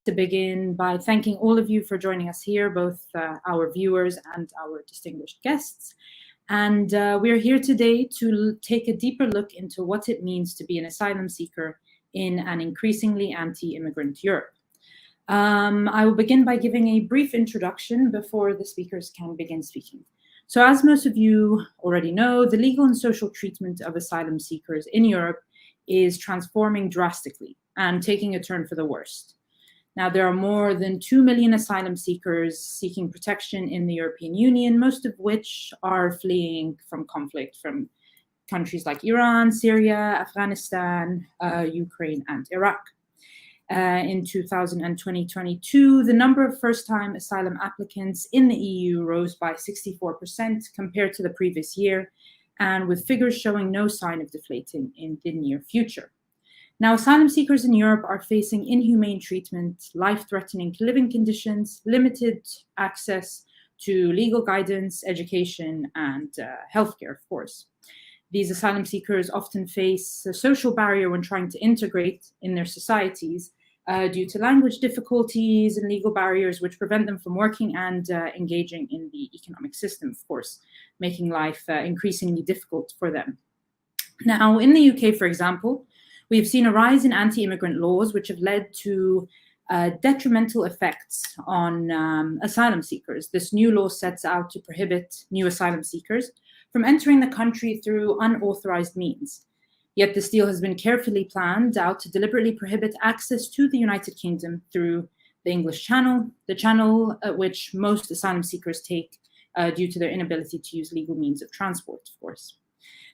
to begin by thanking all of you for joining us here, both our viewers and our distinguished guests. And we are here today to take a deeper look into what it means to be an asylum seeker in an increasingly anti-immigrant Europe. I will begin by giving a brief introduction before the speakers can begin speaking. So as most of you already know, the legal and social treatment of asylum seekers in Europe is transforming drastically and taking a turn for the worst. Now, there are more than 2 million asylum seekers seeking protection in the European Union, most of which are fleeing from conflict from countries like Iran, Syria, Afghanistan, Ukraine, and Iraq. In 2022, the number of first-time asylum applicants in the EU rose by 64% compared to the previous year, and with figures showing no sign of deflating in the near future. Now, asylum seekers in Europe are facing inhumane treatment, life-threatening living conditions, limited access to legal guidance, education, and healthcare, of course. These asylum seekers often face a social barrier when trying to integrate in their societies due to language difficulties and legal barriers which prevent them from working and engaging in the economic system, of course, making life increasingly difficult for them. Now, in the UK, for example, we have seen a rise in anti-immigrant laws, which have led to detrimental effects on asylum seekers. This new law sets out to prohibit new asylum seekers from entering the country through unauthorized means. Yet this deal has been carefully planned out to deliberately prohibit access to the United Kingdom through the English Channel, the channel at which most asylum seekers take due to their inability to use legal means of transport, of course.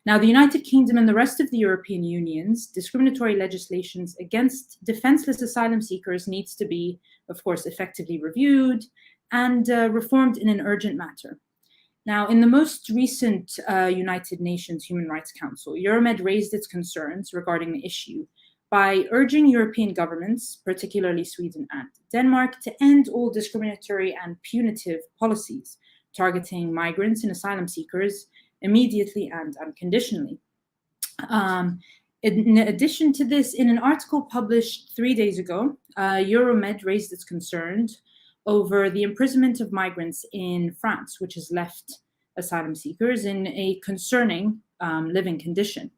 Now, the United Kingdom and the rest of the European Union's discriminatory legislations against defenseless asylum seekers needs to be, of course, effectively reviewed and reformed in an urgent matter. Now, in the most recent United Nations Human Rights Council, Euromed raised its concerns regarding the issue by urging European governments, particularly Sweden and Denmark, to end all discriminatory and punitive policies targeting migrants and asylum seekers immediately and unconditionally. In addition to this, in an article published 3 days ago, Euromed raised its concerns over the imprisonment of migrants in France, which has left asylum seekers in a concerning living condition.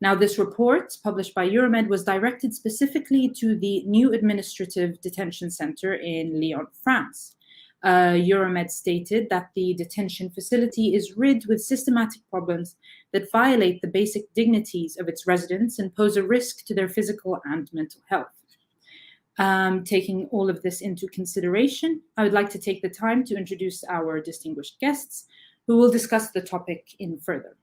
Now, this report, published by Euromed, was directed specifically to the new administrative detention center in Lyon, France. Euromed stated that the detention facility is riddled with systematic problems that violate the basic dignities of its residents and pose a risk to their physical and mental health. Taking all of this into consideration, I would like to take the time to introduce our distinguished guests, who will discuss the topic in further.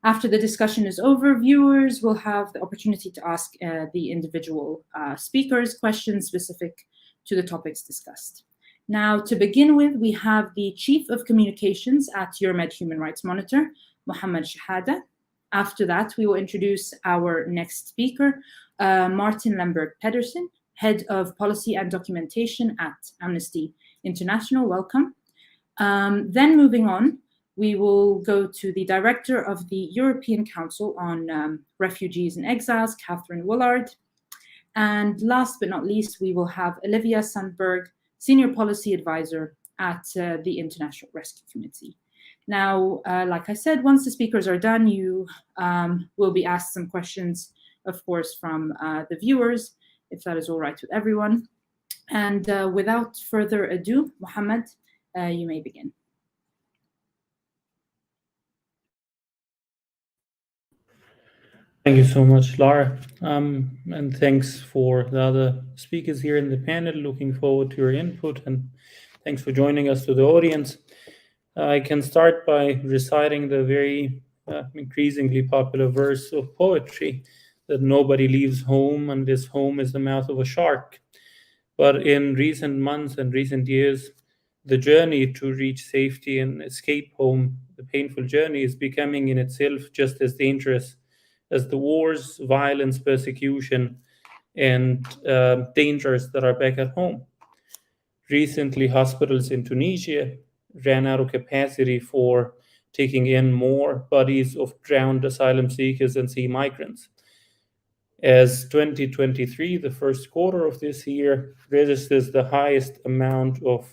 After the discussion is over, viewers will have the opportunity to ask the individual speakers questions specific to the topics discussed. Now, to begin with, we have the Chief of Communications at Euromed Human Rights Monitor, Mohammed Shahada. After that, we will introduce our next speaker, Martin Lemberg-Pedersen, Head of Policy and Documentation at Amnesty International. Welcome. Then moving on, we will go to the Director of the European Council on Refugees and Exiles, Catherine Woolard. And last but not least, we will have Olivia Sandberg, Senior Policy Advisor at the International Rescue Committee. Now, like I said, once the speakers are done, you will be asked some questions, of course, from the viewers, if that is all right with everyone. And without further ado, Mohammed, you may begin. Thank you so much, Lara. And thanks for the other speakers here in the panel. Looking forward to your input, and thanks for joining us to the audience. I can start by reciting the very increasingly popular verse of poetry that nobody leaves home unless home is the mouth of a shark. But in recent months and recent years, the journey to reach safety and escape home, the painful journey, is becoming in itself just as dangerous as the wars, violence, persecution, and dangers that are back at home. Recently, hospitals in Tunisia ran out of capacity for taking in more bodies of drowned asylum seekers and sea migrants. as 2023, the first quarter of this year, registers the highest amount of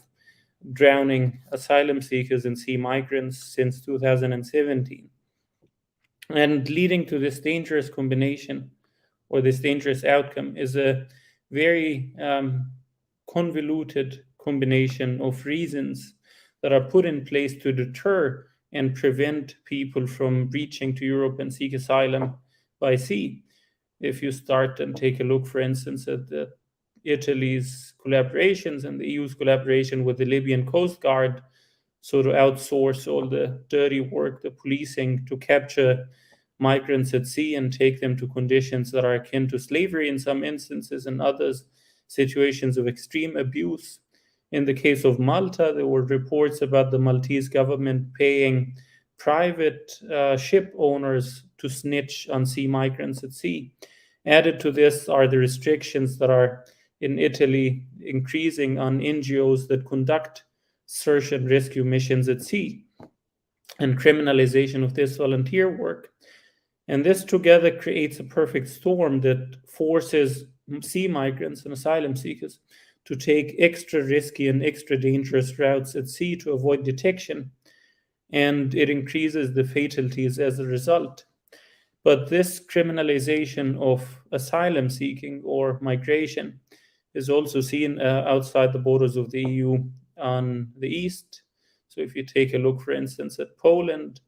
drowning asylum seekers and sea migrants since 2017. And leading to this dangerous combination or this dangerous outcome is a very convoluted combination of reasons that are put in place to deter and prevent people from reaching to Europe and seek asylum by sea. If you start and take a look, for instance, at Italy's collaborations and the EU's collaboration with the Libyan Coast Guard, so to outsource all the dirty work, the policing, to capture migrants at sea and take them to conditions that are akin to slavery in some instances, and others, situations of extreme abuse. In the case of Malta, there were reports about the Maltese government paying private ship owners to snitch on sea migrants at sea. Added to this are the restrictions that are in Italy increasing on NGOs that conduct search and rescue missions at sea, and criminalization of this volunteer work. And this together creates a perfect storm that forces sea migrants and asylum seekers to take extra risky and extra dangerous routes at sea to avoid detection. And it increases the fatalities as a result. But this criminalization of asylum seeking or migration is also seen outside the borders of the EU on the east. So if you take a look, for instance, at Poland,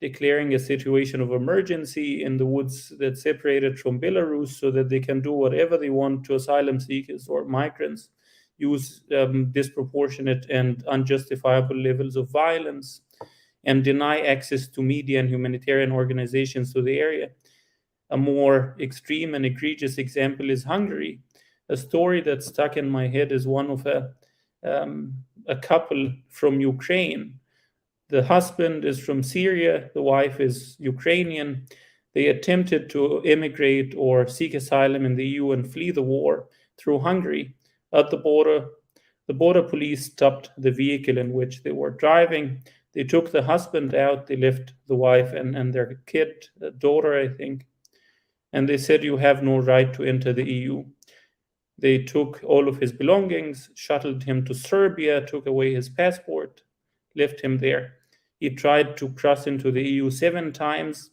declaring a situation of emergency in the woods that separated from Belarus so that they can do whatever they want to asylum seekers or migrants, use disproportionate and unjustifiable levels of violence, and deny access to media and humanitarian organizations to the area. A more extreme and egregious example is Hungary. A story that stuck in my head is one of a couple from Ukraine. The husband is from Syria, the wife is Ukrainian. They attempted to immigrate or seek asylum in the EU and flee the war through Hungary. At the border police stopped the vehicle in which they were driving. They took the husband out, they left the wife and their kid, daughter, I think, and they said, "You have no right to enter the EU." They took all of his belongings, shuttled him to Serbia, took away his passport, left him there. He tried to cross into the EU 7 times,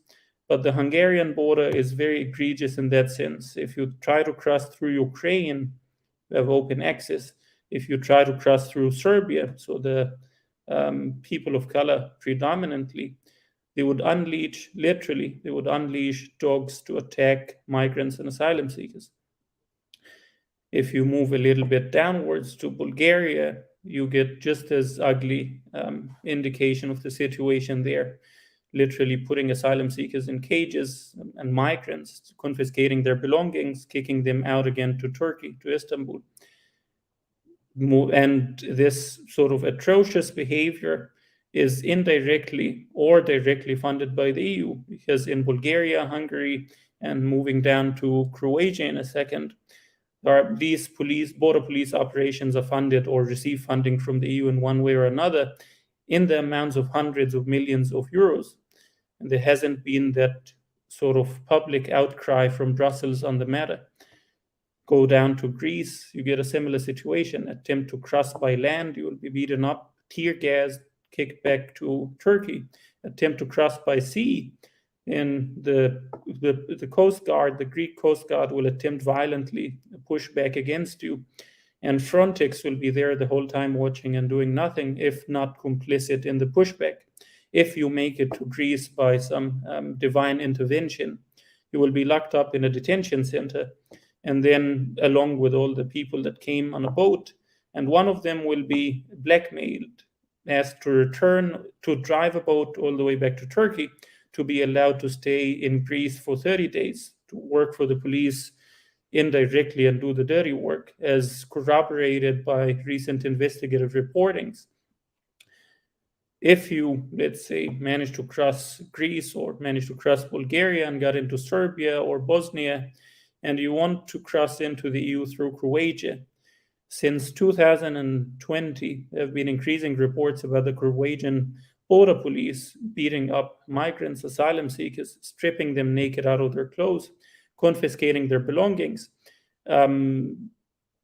but the Hungarian border is very egregious in that sense. If you try to cross through Ukraine, you have open access. If you try to cross through Serbia, so the people of color predominantly, they would unleash dogs to attack migrants and asylum seekers. If you move a little bit downwards to Bulgaria, you get just as ugly indication of the situation there, literally putting asylum seekers in cages and migrants, confiscating their belongings, kicking them out again to Turkey, to Istanbul. And this sort of atrocious behavior is indirectly or directly funded by the EU, because in Bulgaria, Hungary, and moving down to Croatia in a second, these border police operations are funded or receive funding from the EU in one way or another in the amounts of hundreds of millions of euros. And there hasn't been that sort of public outcry from Brussels on the matter. Go down to Greece, you get a similar situation. Attempt to cross by land, you will be beaten up, tear gassed, kicked back to Turkey. Attempt to cross by sea, and the Coast Guard, the Greek Coast Guard, will attempt violently push back against you. And Frontex will be there the whole time watching and doing nothing, if not complicit in the pushback. If you make it to Greece by some divine intervention, you will be locked up in a detention center, and then along with all the people that came on a boat, and one of them will be blackmailed, asked to return, to drive a boat all the way back to Turkey, to be allowed to stay in Greece for 30 days, to work for the police indirectly and do the dirty work, as corroborated by recent investigative reportings. If you, let's say, manage to cross Greece or manage to cross Bulgaria and got into Serbia or Bosnia, and you want to cross into the EU through Croatia, since 2020, there have been increasing reports about the Croatian border police beating up migrants, asylum seekers, stripping them naked out of their clothes, confiscating their belongings,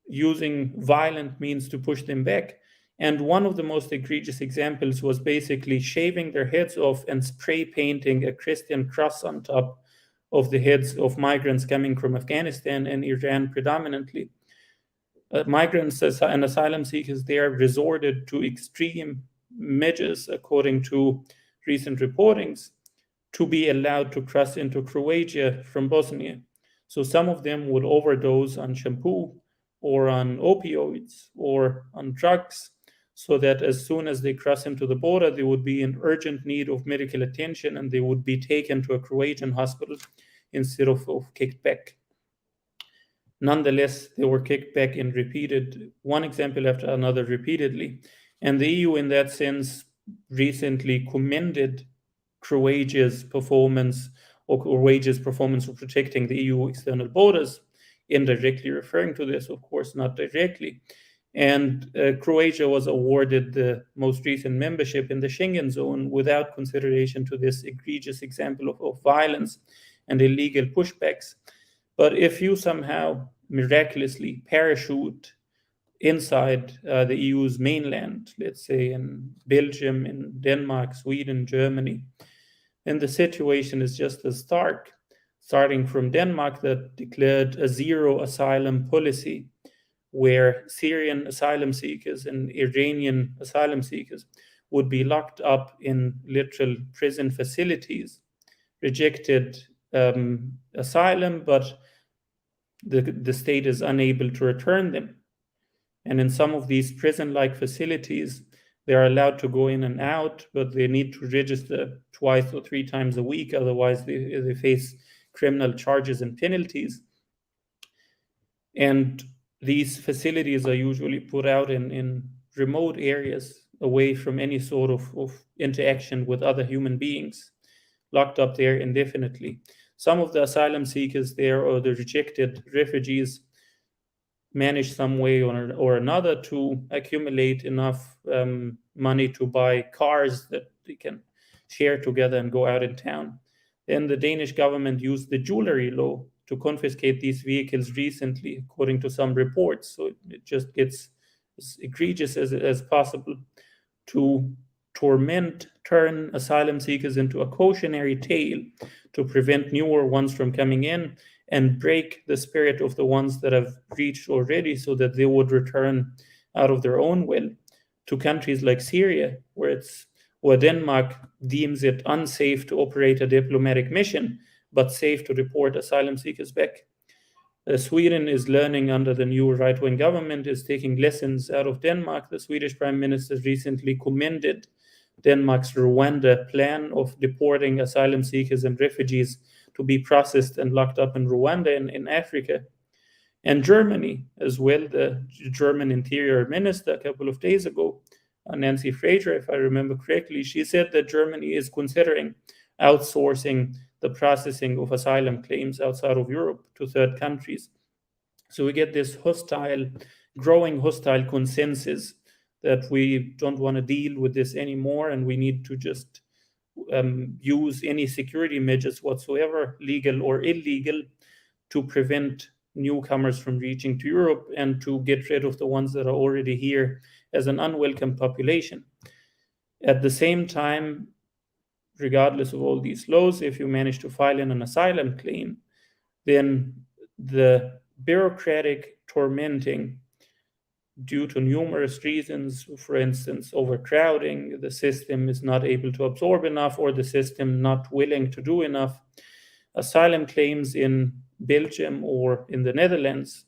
using violent means to push them back. And one of the most egregious examples was basically shaving their heads off and spray painting a Christian cross on top of the heads of migrants coming from Afghanistan and Iran predominantly. Migrants and asylum seekers there resorted to extreme measures, according to recent reportings, to be allowed to cross into Croatia from Bosnia. So some of them would overdose on shampoo or on opioids or on drugs, so that as soon as they cross into the border, they would be in urgent need of medical attention and they would be taken to a Croatian hospital instead of kicked back. Nonetheless, they were kicked back in repeated, one example after another repeatedly. And the EU, in that sense, recently commended Croatia's performance of protecting the EU external borders, indirectly referring to this, of course, not directly. And Croatia was awarded the most recent membership in the Schengen zone without consideration to this egregious example of violence and illegal pushbacks. But if you somehow miraculously parachute inside the EU's mainland, let's say in Belgium, in Denmark, Sweden, Germany, then the situation is just as stark, starting from Denmark that declared a zero asylum policy, where Syrian asylum seekers and Iranian asylum seekers would be locked up in literal prison facilities, rejected asylum, but the state is unable to return them. And in some of these prison-like facilities, they are allowed to go in and out, but they need to register twice or three times a week. Otherwise, they face criminal charges and penalties. And these facilities are usually put out in remote areas, away from any sort of interaction with other human beings, locked up there indefinitely. Some of the asylum seekers there, or the rejected refugees, manage some way or another to accumulate enough money to buy cars that they can share together and go out in town. Then the Danish government used the jewelry law to confiscate these vehicles recently, according to some reports. So it just gets as egregious as possible to turn asylum seekers into a cautionary tale to prevent newer ones from coming in, and break the spirit of the ones that have reached already, so that they would return out of their own will to countries like Syria, where Denmark deems it unsafe to operate a diplomatic mission, but safe to deport asylum seekers back. Sweden is learning under the new right-wing government, is taking lessons out of Denmark. The Swedish Prime Minister recently commended Denmark's Rwanda plan of deporting asylum seekers and refugees to be processed and locked up in Rwanda in Africa. And Germany as well, the German Interior Minister a couple of days ago, Nancy Fraser, if I remember correctly, she said that Germany is considering outsourcing the processing of asylum claims outside of Europe to third countries. So we get this growing hostile consensus that we don't want to deal with this anymore, and we need to just use any security measures whatsoever, legal or illegal, to prevent newcomers from reaching to Europe and to get rid of the ones that are already here as an unwelcome population. At the same time, regardless of all these laws, if you manage to file in an asylum claim, then the bureaucratic tormenting due to numerous reasons, for instance, overcrowding, the system is not able to absorb enough, or the system not willing to do enough. Asylum claims in Belgium or in the Netherlands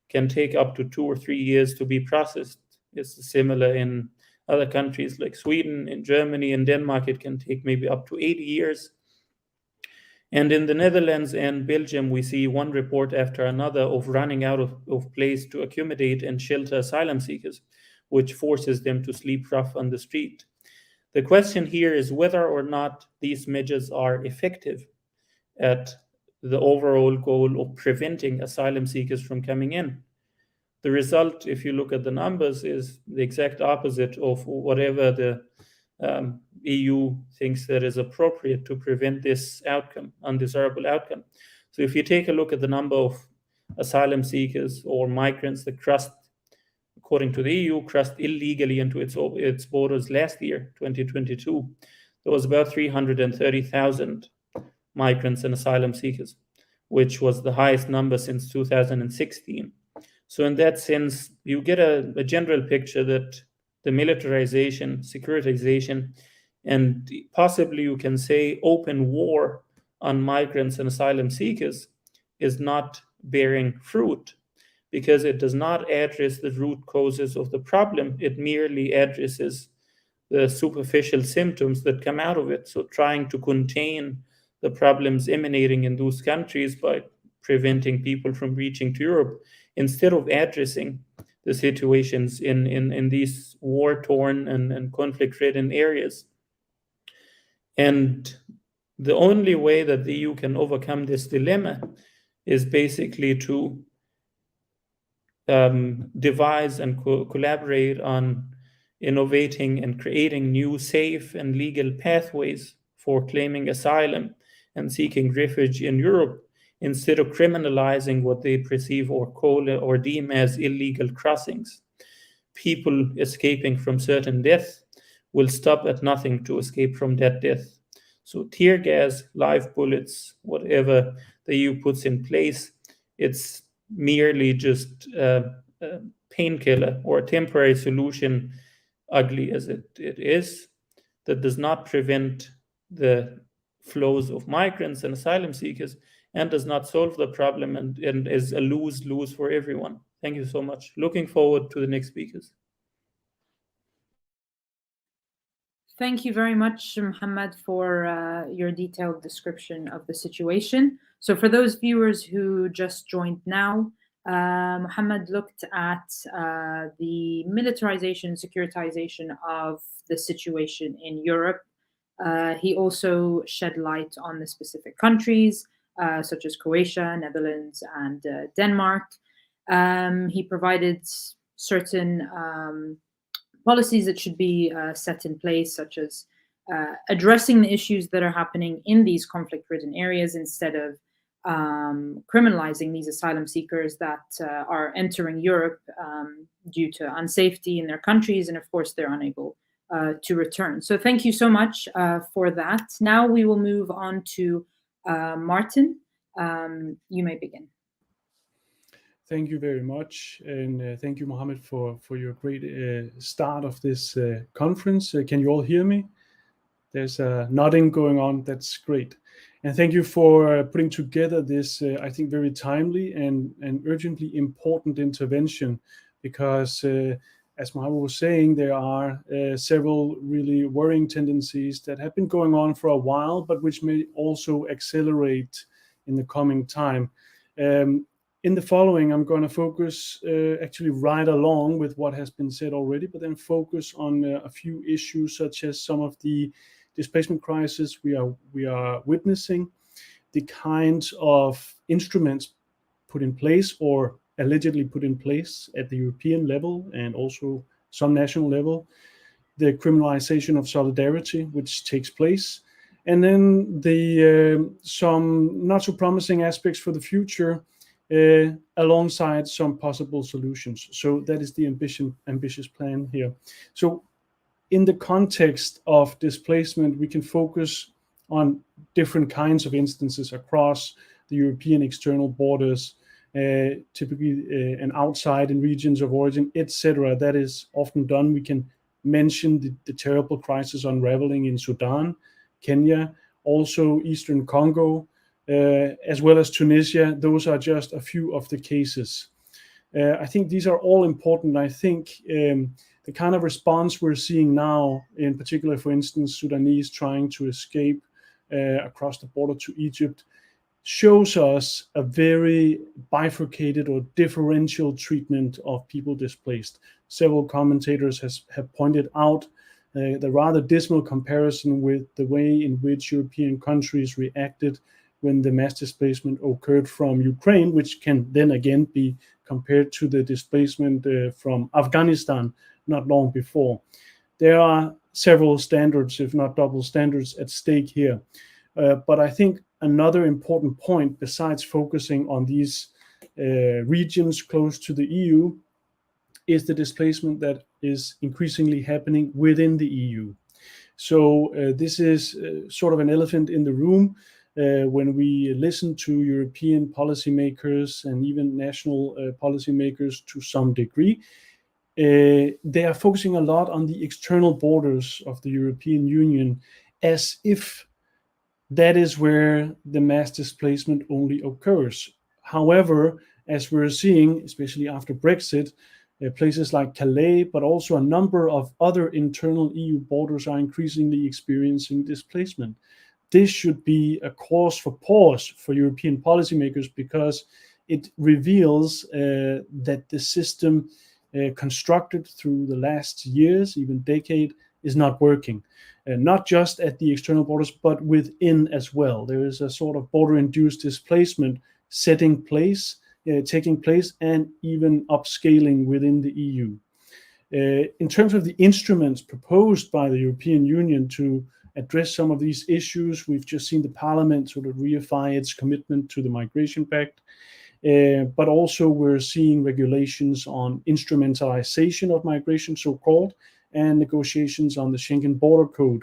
can take up to 2 or 3 years to be processed. It's similar in other countries like Sweden, in Germany, in Denmark, it can take maybe up to 80 years. And in the Netherlands and Belgium, we see one report after another of running out of place to accommodate and shelter asylum seekers, which forces them to sleep rough on the street. The question here is whether or not these measures are effective at the overall goal of preventing asylum seekers from coming in. The result, if you look at the numbers, is the exact opposite of whatever the EU thinks that is appropriate to prevent this outcome, undesirable outcome. So if you take a look at the number of asylum seekers or migrants that crossed, according to the EU, crossed illegally into its borders last year, 2022, there was about 330,000 migrants and asylum seekers, which was the highest number since 2016. So in that sense, you get a general picture that the militarization, securitization, and possibly you can say open war on migrants and asylum seekers is not bearing fruit, because it does not address the root causes of the problem. It merely addresses the superficial symptoms that come out of it. So trying to contain the problems emanating in those countries by preventing people from reaching to Europe, instead of addressing the situations in these war-torn and conflict-ridden areas. And the only way that the EU can overcome this dilemma is basically to devise and collaborate on innovating and creating new safe and legal pathways for claiming asylum and seeking refuge in Europe, instead of criminalizing what they perceive or call or deem as illegal crossings. People escaping from certain death will stop at nothing to escape from that death. So tear gas, live bullets, whatever the EU puts in place, it's merely just a painkiller or a temporary solution, ugly as it is, that does not prevent the flows of migrants and asylum seekers, and does not solve the problem, and is a lose-lose for everyone. Thank you so much. Looking forward to the next speakers. Thank you very much, Mohammed, for your detailed description of the situation. So for those viewers who just joined now, Mohammed looked at the militarization, securitization of the situation in Europe. He also shed light on the specific countries, such as Croatia, Netherlands, and Denmark. He provided certain policies that should be set in place, such as addressing the issues that are happening in these conflict-ridden areas, instead of criminalizing these asylum seekers that are entering Europe due to unsafety in their countries, and of course they're unable to return. So thank you so much for that. Now we will move on to Martin. You may begin. Thank you very much, and thank you, Mohammed, for your great start of this conference. Can you all hear me? There's nodding going on. That's great. And thank you for putting together this, I think, very timely and urgently important intervention, because as Mohammed was saying, there are several really worrying tendencies that have been going on for a while, but which may also accelerate in the coming time. In the following, I'm going to focus actually right along with what has been said already, but then focus on a few issues, such as some of the displacement crisis we are witnessing, the kinds of instruments put in place or allegedly put in place at the European level and also some national level, the criminalization of solidarity which takes place, and then the some not so promising aspects for the future alongside some possible solutions. So that is the ambitious plan here. So in the context of displacement, we can focus on different kinds of instances across the European external borders, typically and outside in regions of origin, etc. That is often done. We can mention the terrible crisis unraveling in Sudan, Kenya, also Eastern Congo, as well as Tunisia. Those are just a few of the cases. I think these are all important. I think the kind of response we're seeing now, in particular, for instance, Sudanese trying to escape across the border to Egypt, shows us a very bifurcated or differential treatment of people displaced. Several commentators have pointed out the rather dismal comparison with the way in which European countries reacted when the mass displacement occurred from Ukraine, which can then again be compared to the displacement from Afghanistan not long before. There are several standards, if not double standards, at stake here. But I think another important point, besides focusing on these regions close to the EU, is the displacement that is increasingly happening within the EU. So this is sort of an elephant in the room. When we listen to European policymakers and even national policymakers to some degree, they are focusing a lot on the external borders of the European Union, as if that is where the mass displacement only occurs. However, as we're seeing, especially after Brexit, places like Calais, but also a number of other internal EU borders are increasingly experiencing displacement. This should be a cause for pause for European policymakers, because it reveals that the system constructed through the last years, even decade, is not working. Not just at the external borders, but within as well. There is a sort of border-induced displacement taking place, and even upscaling within the EU. In terms of the instruments proposed by the European Union to address some of these issues, we've just seen the Parliament sort of reify its commitment to the Migration Pact, but also we're seeing regulations on instrumentalization of migration, so-called, and negotiations on the Schengen Border Code.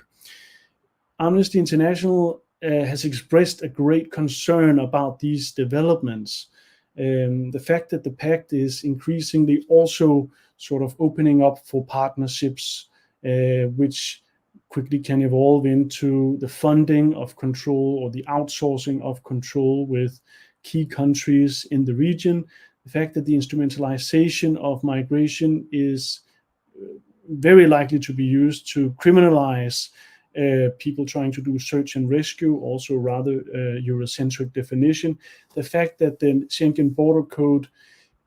Amnesty International has expressed a great concern about these developments. The fact that the pact is increasingly also sort of opening up for partnerships, which quickly can evolve into the funding of control or the outsourcing of control with key countries in the region. The fact that the instrumentalization of migration is very likely to be used to criminalize people trying to do search and rescue, also rather Eurocentric definition. The fact that the Schengen Border Code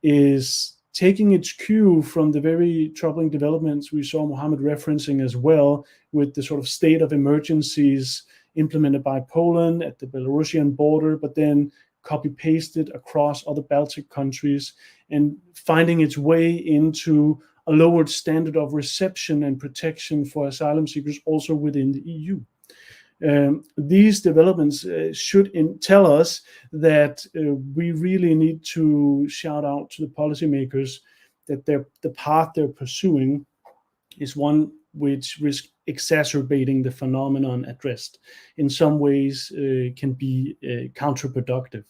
is taking its cue from the very troubling developments we saw Mohammed referencing as well, with the sort of state of emergencies implemented by Poland at the Belarusian border, but then copy-pasted across other Baltic countries, and finding its way into a lowered standard of reception and protection for asylum seekers also within the EU. These developments should tell us that we really need to shout out to the policymakers that the path they're pursuing is one which risks exacerbating the phenomenon addressed. In some ways, can be counterproductive.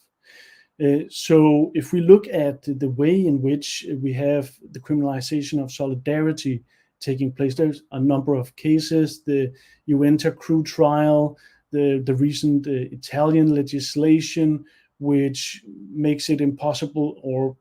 So if we look at the way in which we have the criminalization of solidarity taking place, there's a number of cases, the Uenta crew trial, the recent Italian legislation, which makes it impossible or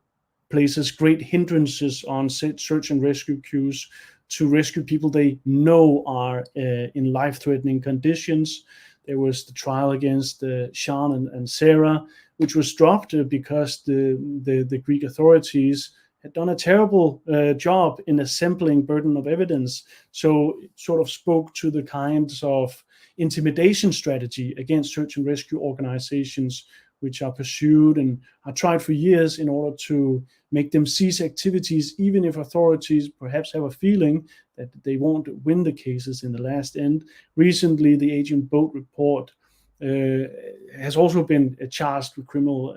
places great hindrances on search and rescue queues to rescue people they know are in life-threatening conditions. There was the trial against Sean and Sarah, which was dropped because the Greek authorities had done a terrible job in assembling burden of evidence. So it sort of spoke to the kinds of intimidation strategy against search and rescue organizations which are pursued and are tried for years in order to make them cease activities, even if authorities perhaps have a feeling that they won't win the cases in the last end. Recently, the Agent Boat report has also been charged with criminal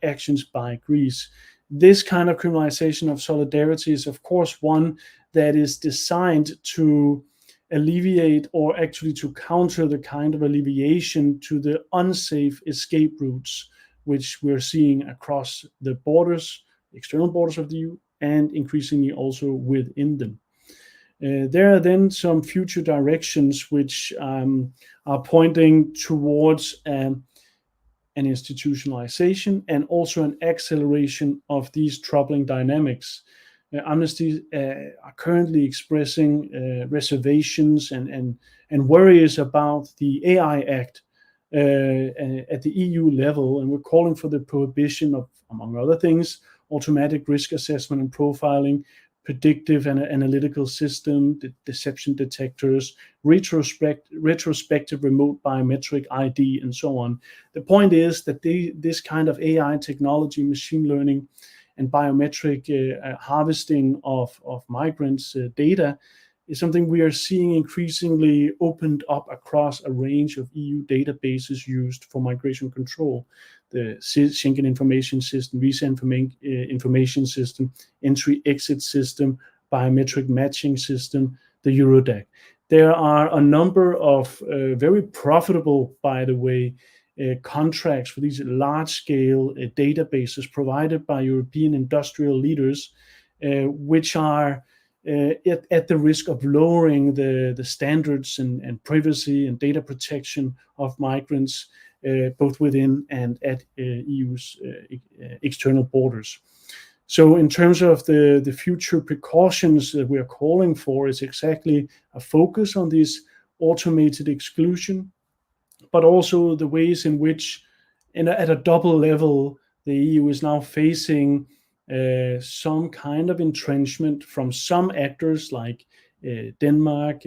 actions by Greece. This kind of criminalization of solidarity is, of course, one that is designed to alleviate or actually to counter the kind of alleviation to the unsafe escape routes which we're seeing across the borders, external borders of the EU, and increasingly also within them. There are then some future directions which are pointing towards an institutionalization and also an acceleration of these troubling dynamics. Amnesty are currently expressing reservations and worries about the AI Act at the EU level, and we're calling for the prohibition of, among other things, automatic risk assessment and profiling, predictive and analytical system, deception detectors, retrospective remote biometric ID, and so on. The point is that this kind of AI technology, machine learning, and biometric harvesting of migrants' data is something we are seeing increasingly opened up across a range of EU databases used for migration control. The Schengen Information System, Visa Information System, Entry-Exit System, Biometric Matching System, the Eurodac. There are a number of very profitable, by the way, contracts for these large-scale databases provided by European industrial leaders, which are at the risk of lowering the standards and privacy and data protection of migrants, both within and at EU's external borders. So in terms of the future precautions that we are calling for is exactly a focus on this automated exclusion, but also the ways in which, at a double level, the EU is now facing some kind of entrenchment from some actors like Denmark,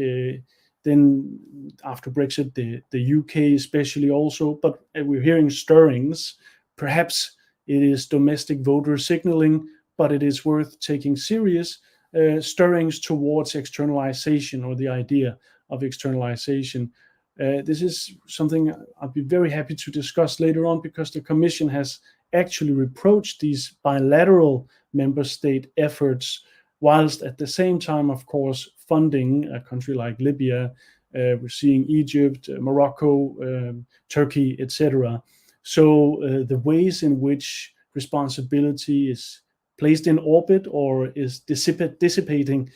then after Brexit, the UK especially also, but we're hearing stirrings. Perhaps it is domestic voter signaling, but it is worth taking serious stirrings towards externalization, or the idea of externalization. This is something I'll be very happy to discuss later on, because the Commission has actually reproached these bilateral member state efforts, whilst at the same time, of course, funding a country like Libya. We're seeing Egypt, Morocco, Turkey, etc. So the ways in which responsibility is placed in orbit or is dissipating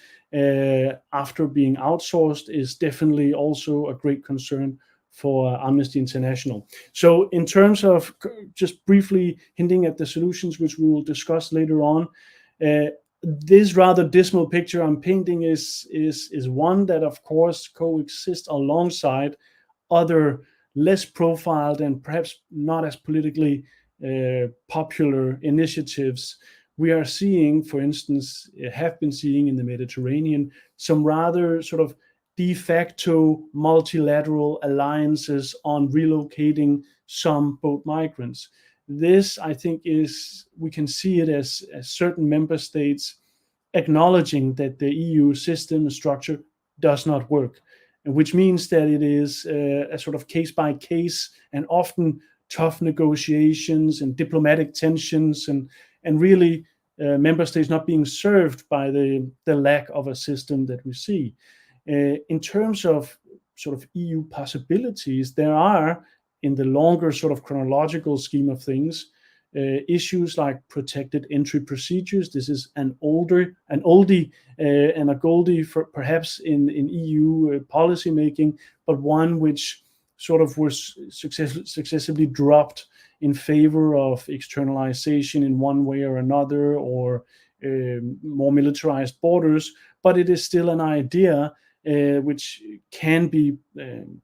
after being outsourced is definitely also a great concern for Amnesty International. So in terms of just briefly hinting at the solutions, which we will discuss later on, this rather dismal picture I'm painting is one that, of course, coexists alongside other less profiled and perhaps not as politically popular initiatives. We are seeing, for instance, have been seeing in the Mediterranean, some rather sort of de facto multilateral alliances on relocating some boat migrants. This, I think, we can see it as certain member states acknowledging that the EU system and structure does not work, and which means that it is a sort of case by case and often tough negotiations and diplomatic tensions, and really member states not being served by the lack of a system that we see. In terms of sort of EU possibilities, there are, in the longer sort of chronological scheme of things, issues like protected entry procedures. This is an oldie and a goldie for perhaps in EU policy making, but one which sort of was successively dropped in favor of externalization in one way or another, or more militarized borders. But it is still an idea which can be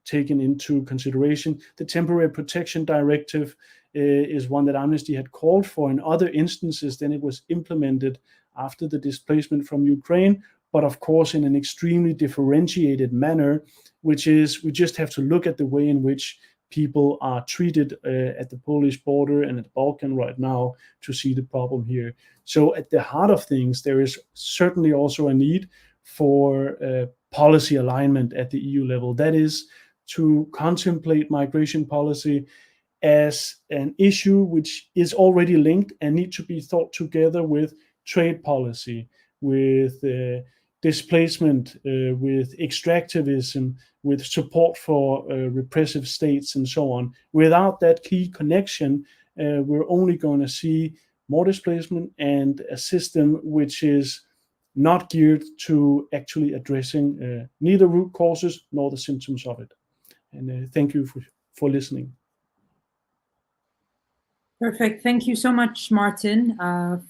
taken into consideration. The Temporary Protection Directive is one that Amnesty had called for in other instances. Then it was implemented after the displacement from Ukraine, but of course in an extremely differentiated manner, which is we just have to look at the way in which people are treated at the Polish border and at the Balkan right now to see the problem here. So at the heart of things, there is certainly also a need for policy alignment at the EU level. That is, to contemplate migration policy as an issue which is already linked and need to be thought together with trade policy, with displacement, with extractivism, with support for repressive states and so on. Without that key connection, we're only going to see more displacement and a system which is not geared to actually addressing neither root causes nor the symptoms of it. And thank you for listening. Perfect. Thank you so much, Martin,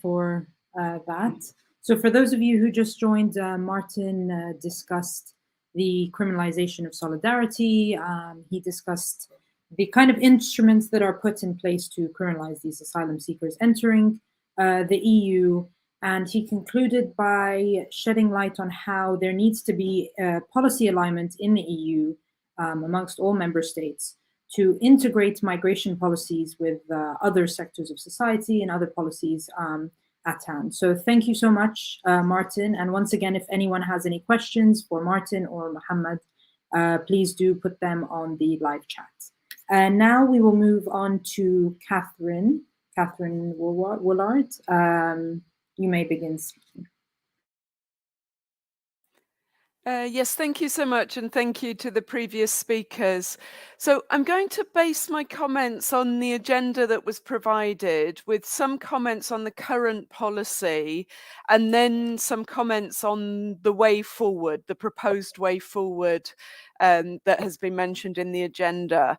for that. So for those of you who just joined, Martin discussed the criminalization of solidarity. He discussed the kind of instruments that are put in place to criminalize these asylum seekers entering the EU. And he concluded by shedding light on how there needs to be policy alignment in the EU amongst all member states to integrate migration policies with other sectors of society and other policies at hand. So thank you so much, Martin. And once again, if anyone has any questions for Martin or Mohammed, please do put them on the live chat. And now we will move on to Catherine Woolard. You may begin speaking. Yes, thank you so much, and thank you to the previous speakers. So I'm going to base my comments on the agenda that was provided, with some comments on the current policy, and then some comments on the way forward, the proposed way forward that has been mentioned in the agenda.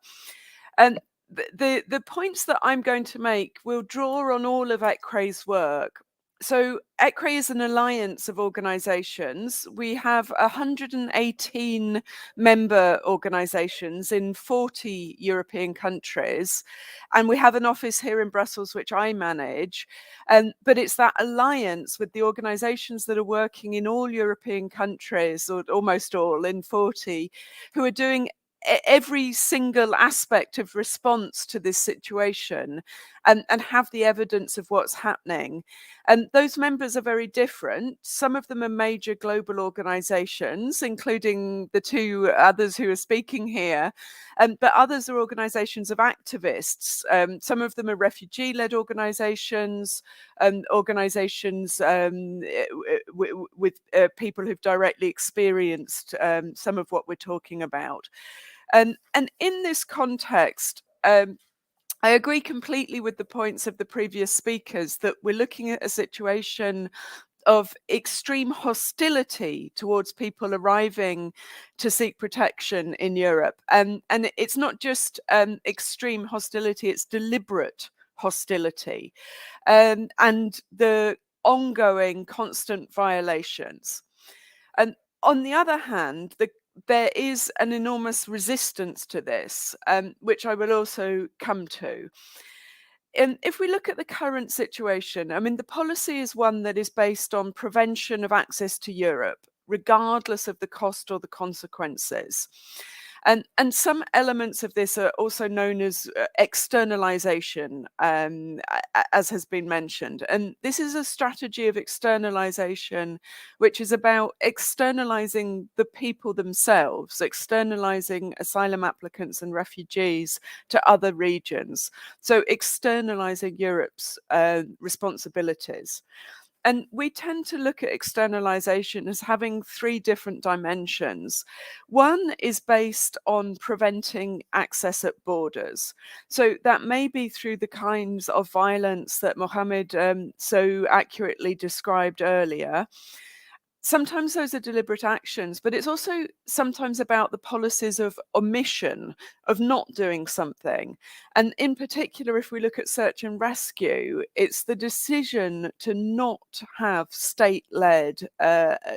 And the points that I'm going to make will draw on all of ECRE's work. So ECRE is an alliance of organisations. We have 118 member organisations in 40 European countries, and we have an office here in Brussels, which I manage. But it's that alliance with the organisations that are working in all European countries, or almost all in 40, who are doing every single aspect of response to this situation and have the evidence of what's happening. And those members are very different. Some of them are major global organizations, including the two others who are speaking here, but others are organizations of activists. Some of them are refugee-led organizations, organizations with people who've directly experienced some of what we're talking about. And in this context, I agree completely with the points of the previous speakers that we're looking at a situation of extreme hostility towards people arriving to seek protection in Europe. And it's not just extreme hostility, it's deliberate hostility, and the ongoing constant violations. And on the other hand, there is an enormous resistance to this, which I will also come to. And if we look at the current situation, I mean, the policy is one that is based on prevention of access to Europe, regardless of the cost or the consequences. And some elements of this are also known as externalization, as has been mentioned. And this is a strategy of externalization, which is about externalizing the people themselves, externalizing asylum applicants and refugees to other regions. So externalizing Europe's responsibilities. And we tend to look at externalization as having three different dimensions. One is based on preventing access at borders. So that may be through the kinds of violence that Mohammed so accurately described earlier. Sometimes those are deliberate actions, but it's also sometimes about the policies of omission, of not doing something. And in particular, if we look at search and rescue, it's the decision to not have state-led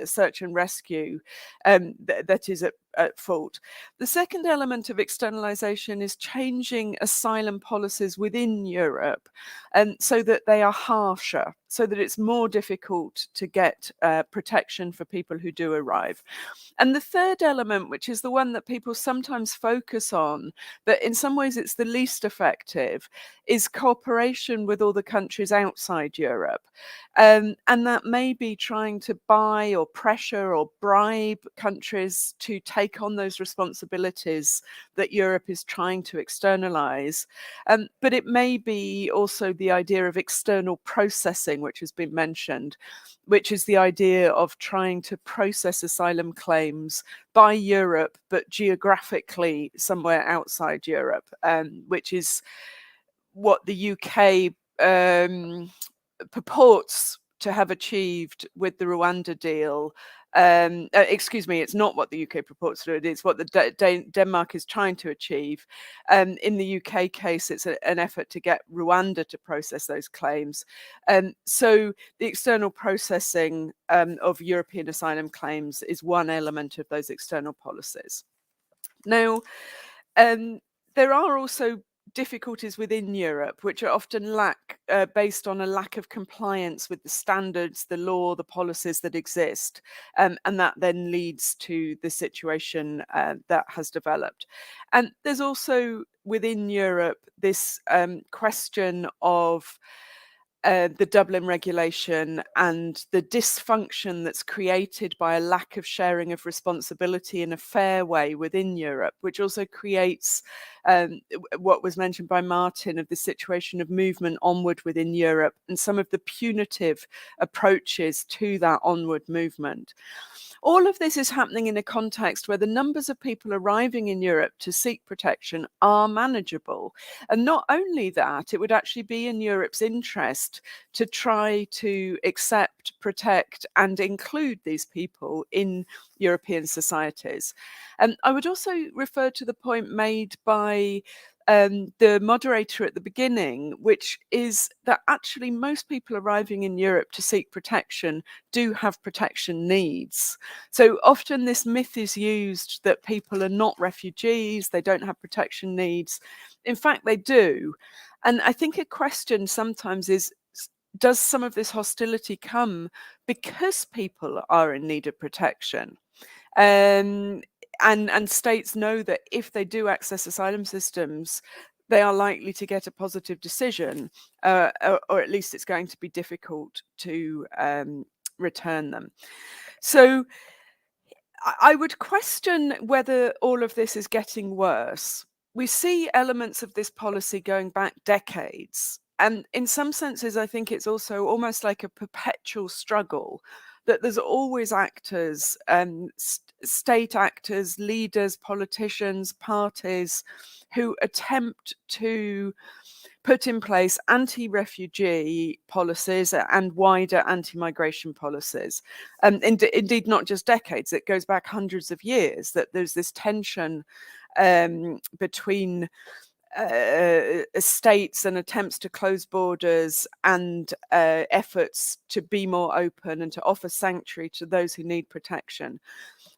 search and rescue that is at fault. The second element of externalization is changing asylum policies within Europe, so that they are harsher, so that it's more difficult to get protection for people who do arrive. And the third element, which is the one that people sometimes focus on, but in some ways it's the least effective, is cooperation with all the countries outside Europe. And that may be trying to buy or pressure or bribe countries to take on those responsibilities that Europe is trying to externalize. But it may be also the idea of external processing, which has been mentioned, which is the idea of trying to process asylum claims by Europe, but geographically somewhere outside Europe, which is what the UK purports to have achieved with the Rwanda deal. Excuse me, it's not what the UK purports to do, it's what the Denmark is trying to achieve. In the UK case, it's an effort to get Rwanda to process those claims. So the external processing of European asylum claims is one element of those external policies. Now, there are also difficulties within Europe, which are often based on a lack of compliance with the standards, the law, the policies that exist. And that then leads to the situation that has developed. And there's also within Europe this question of the Dublin regulation and the dysfunction that's created by a lack of sharing of responsibility in a fair way within Europe, which also creates what was mentioned by Martin of the situation of movement onward within Europe and some of the punitive approaches to that onward movement. All of this is happening in a context where the numbers of people arriving in Europe to seek protection are manageable. And not only that, it would actually be in Europe's interest to try to accept, protect, and include these people in European societies. I would also refer to the point made by the moderator at the beginning, which is that actually most people arriving in Europe to seek protection do have protection needs. So often this myth is used that people are not refugees, they don't have protection needs. In fact, they do. And I think a question sometimes is, does some of this hostility come because people are in need of protection? And states know that if they do access asylum systems, they are likely to get a positive decision, or at least it's going to be difficult to return them. So I would question whether all of this is getting worse. We see elements of this policy going back decades. And in some senses, I think it's also almost like a perpetual struggle, that there's always actors, state actors, leaders, politicians, parties who attempt to put in place anti-refugee policies and wider anti-migration policies. Indeed, not just decades, it goes back hundreds of years, that there's this tension between states and attempts to close borders and efforts to be more open and to offer sanctuary to those who need protection.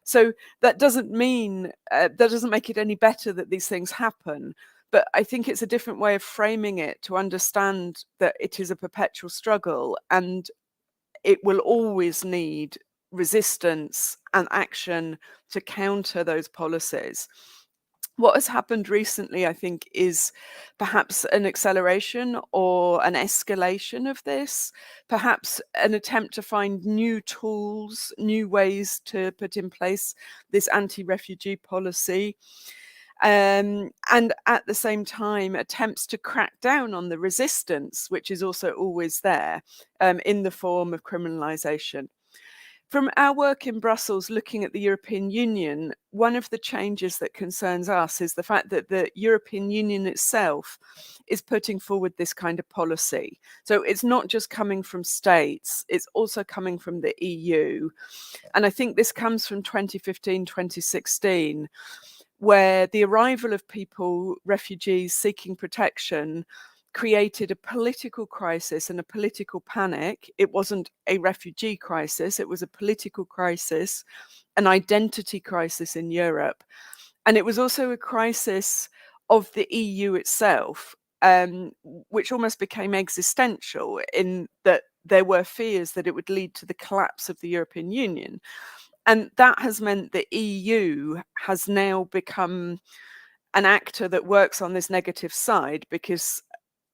So that doesn't mean, that doesn't make it any better that these things happen. But I think it's a different way of framing it to understand that it is a perpetual struggle and it will always need resistance and action to counter those policies. What has happened recently, I think, is perhaps an acceleration or an escalation of this, perhaps an attempt to find new tools, new ways to put in place this anti-refugee policy. And at the same time, attempts to crack down on the resistance, which is also always there, in the form of criminalisation. From our work in Brussels, looking at the European Union, one of the changes that concerns us is the fact that the European Union itself is putting forward this kind of policy. So it's not just coming from states, it's also coming from the EU. And I think this comes from 2015, 2016, where the arrival of people, refugees seeking protection, created a political crisis and a political panic. It wasn't a refugee crisis, it was a political crisis, an identity crisis in Europe. And it was also a crisis of the EU itself, which almost became existential in that there were fears that it would lead to the collapse of the European Union. And that has meant the EU has now become an actor that works on this negative side, because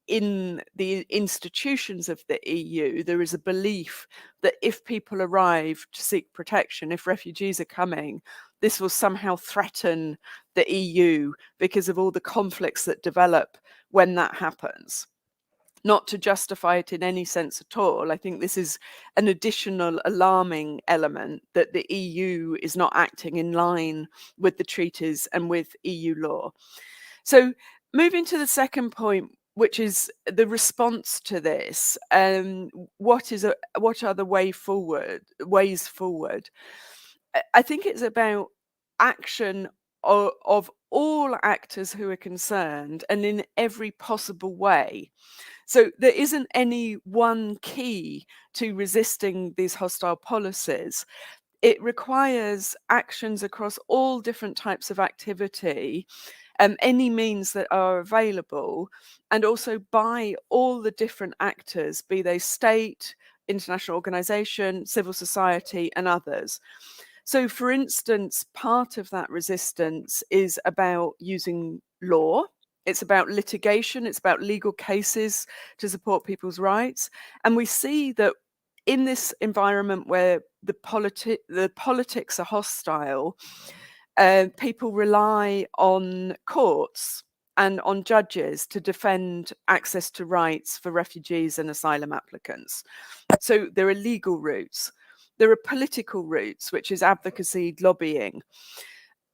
in the institutions of the EU, there is a belief that if people arrive to seek protection, if refugees are coming, this will somehow threaten the EU because of all the conflicts that develop when that happens. Not to justify it in any sense at all. I think this is an additional alarming element, that the EU is not acting in line with the treaties and with EU law. So moving to the second point, which is the response to this. What are the ways forward? I think it's about action of all actors who are concerned, and in every possible way. So there isn't any one key to resisting these hostile policies. It requires actions across all different types of activity, any means that are available, and also by all the different actors, be they state, international organization, civil society, and others. So, for instance, part of that resistance is about using law. It's about litigation. It's about legal cases to support people's rights. And we see that in this environment where the politics are hostile, people rely on courts and on judges to defend access to rights for refugees and asylum applicants. So there are legal routes. There are political routes, which is advocacy, lobbying.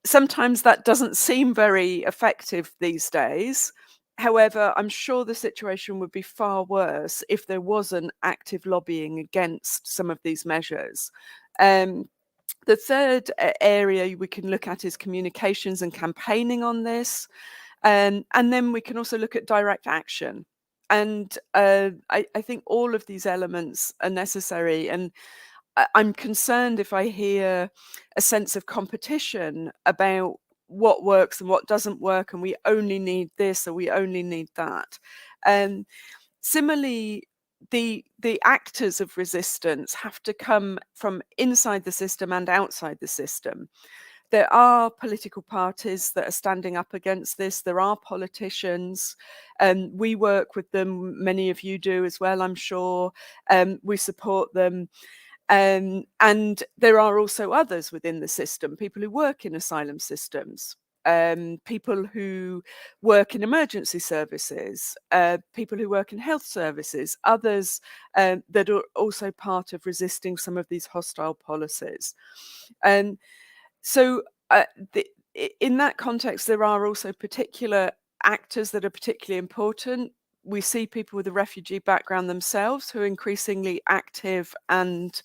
Sometimes that doesn't seem very effective these days. However, I'm sure the situation would be far worse if there wasn't active lobbying against some of these measures. The third area we can look at is communications and campaigning on this. And then we can also look at direct action. And I think all of these elements are necessary. And I'm concerned if I hear a sense of competition about what works and what doesn't work, and we only need this or we only need that. Similarly, the actors of resistance have to come from inside the system and outside the system. There are political parties that are standing up against this. There are politicians. We work with them. Many of you do as well, I'm sure. We support them. And there are also others within the system, people who work in asylum systems, people who work in emergency services, people who work in health services, others that are also part of resisting some of these hostile policies. And so in that context, there are also particular actors that are particularly important. We see people with a refugee background themselves who are increasingly active and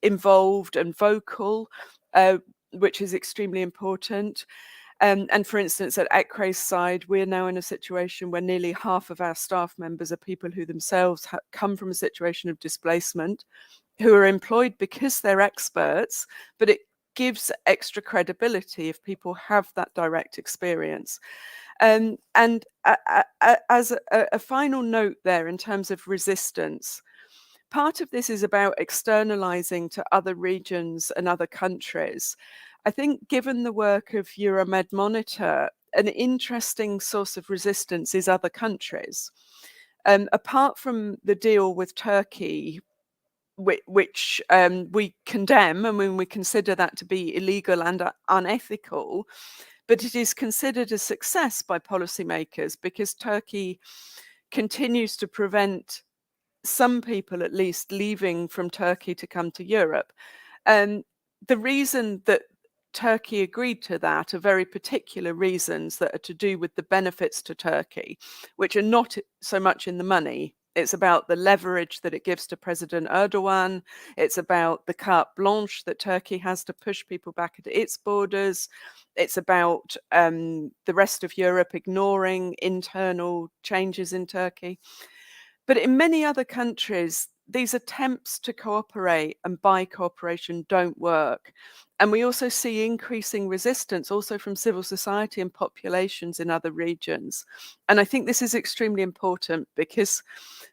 involved and vocal, which is extremely important. And for instance, at ECRE's side, we're now in a situation where nearly half of our staff members are people who themselves come from a situation of displacement, who are employed because they're experts, but it gives extra credibility if people have that direct experience. And as a final note there, in terms of resistance, part of this is about externalizing to other regions and other countries. I think given the work of Euromed Monitor, an interesting source of resistance is other countries. Apart from the deal with Turkey, which we condemn, and when we consider that to be illegal and unethical, but it is considered a success by policymakers because Turkey continues to prevent some people, at least, leaving from Turkey to come to Europe. And the reason that Turkey agreed to that are very particular reasons that are to do with the benefits to Turkey, which are not so much in the money. It's about the leverage that it gives to President Erdogan. It's about the carte blanche that Turkey has to push people back into its borders. It's about the rest of Europe ignoring internal changes in Turkey. But in many other countries, these attempts to cooperate and by cooperation don't work. And we also see increasing resistance also from civil society and populations in other regions. And I think this is extremely important because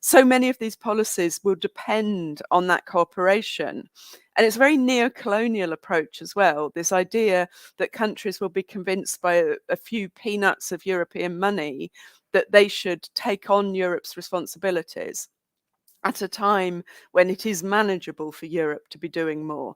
so many of these policies will depend on that cooperation. And it's a very neo-colonial approach as well, this idea that countries will be convinced by a few peanuts of European money that they should take on Europe's responsibilities at a time when it is manageable for Europe to be doing more.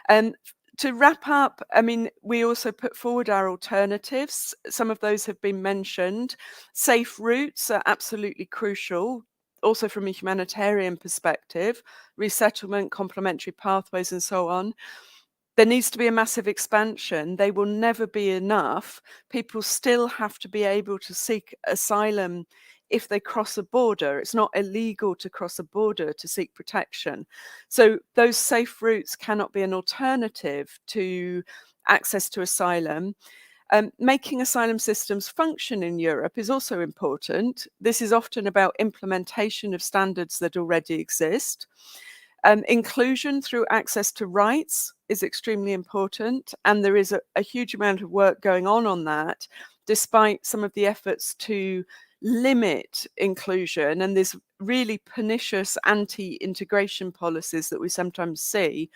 And to wrap up, I mean, we also put forward our alternatives. Some of those have been mentioned. Safe routes are absolutely crucial, also from a humanitarian perspective, resettlement, complementary pathways, and so on. There needs to be a massive expansion. They will never be enough. People still have to be able to seek asylum if they cross a border. It's not illegal to cross a border to seek protection. So those safe routes cannot be an alternative to access to asylum. Making asylum systems function in Europe is also important. This is often about implementation of standards that already exist. Inclusion through access to rights is extremely important, and there is a huge amount of work going on that, despite some of the efforts to limit inclusion and there's really pernicious anti-integration policies that we sometimes see.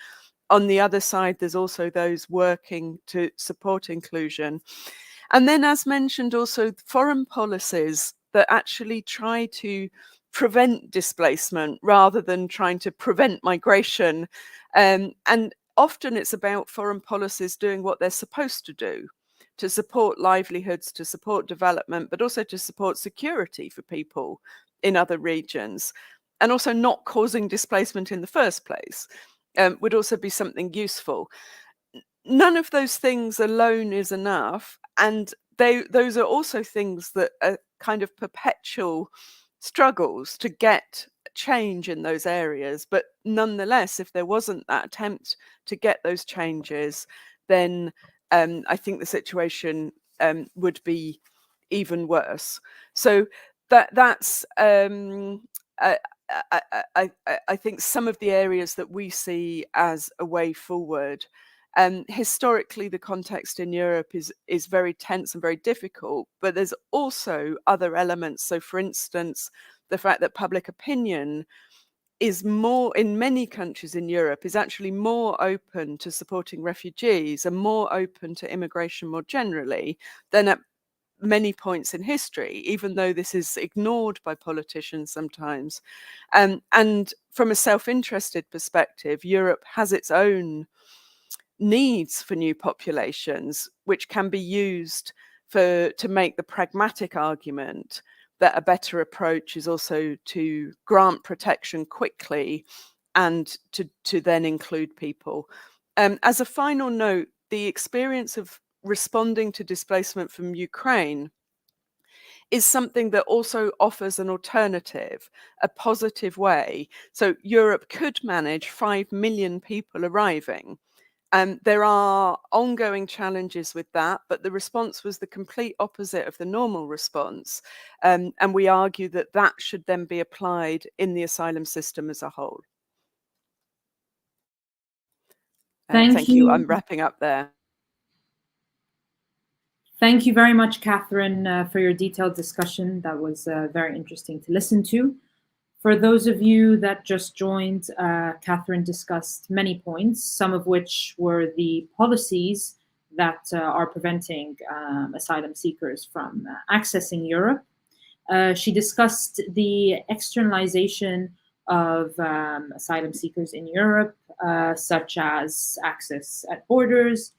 On the other side, there's also those working to support inclusion. And then, as mentioned, also foreign policies that actually try to prevent displacement rather than trying to prevent migration. And often it's about foreign policies doing what they're supposed to do, to support livelihoods, to support development, but also to support security for people in other regions, and also not causing displacement in the first place would also be something useful. None of those things alone is enough, and those are also things that are kind of perpetual struggles to get change in those areas. But nonetheless, if there wasn't that attempt to get those changes, then I think the situation would be even worse. So that's I think some of the areas that we see as a way forward. Historically, the context in Europe is very tense and very difficult, but there's also other elements. So, for instance, the fact that public opinion is more, in many countries in Europe, is actually more open to supporting refugees and more open to immigration more generally than at many points in history, even though this is ignored by politicians sometimes. And from a self-interested perspective, Europe has its own needs for new populations, which can be used to make the pragmatic argument that a better approach is also to grant protection quickly and to then include people. As a final note, the experience of responding to displacement from Ukraine is something that also offers an alternative, a positive way. So Europe could manage 5 million people arriving. There are ongoing challenges with that, but the response was the complete opposite of the normal response. And we argue that that should then be applied in the asylum system as a whole. Thank you. I'm wrapping up there. Thank you very much, Catherine, for your detailed discussion. That was very interesting to listen to. For those of you that just joined, Catherine discussed many points, some of which were the policies that are preventing asylum seekers from accessing Europe. She discussed the externalization of asylum seekers in Europe, such as access at borders,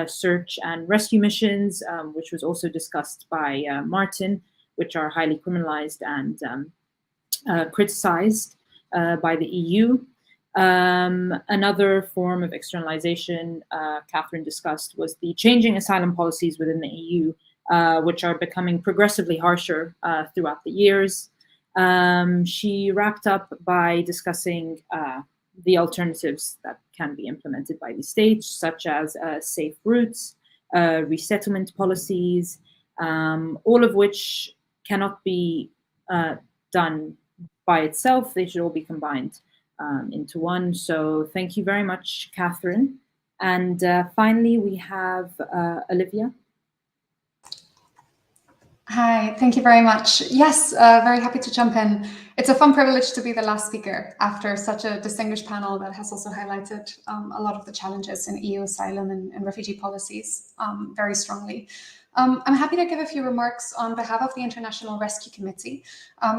search and rescue missions, which was also discussed by Martin, which are highly criminalized and criticized by the EU. Another form of externalization Catherine discussed was the changing asylum policies within the EU, which are becoming progressively harsher throughout the years. She wrapped up by discussing the alternatives that can be implemented by the states, such as safe routes, resettlement policies, all of which cannot be done by itself. They should all be combined into one. So thank you very much, Catherine. And finally, we have Olivia. Hi, thank you very much. Yes, very happy to jump in. It's a fun privilege to be the last speaker after such a distinguished panel that has also highlighted a lot of the challenges in EU asylum and refugee policies very strongly. I'm happy to give a few remarks on behalf of the International Rescue Committee.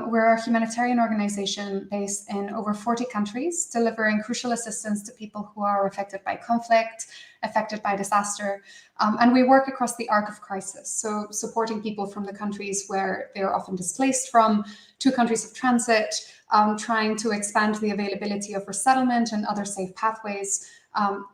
We're a humanitarian organization based in over 40 countries, delivering crucial assistance to people who are affected by conflict, affected by disaster, and we work across the arc of crisis, so supporting people from the countries where they are often displaced from to countries of transit, trying to expand the availability of resettlement and other safe pathways,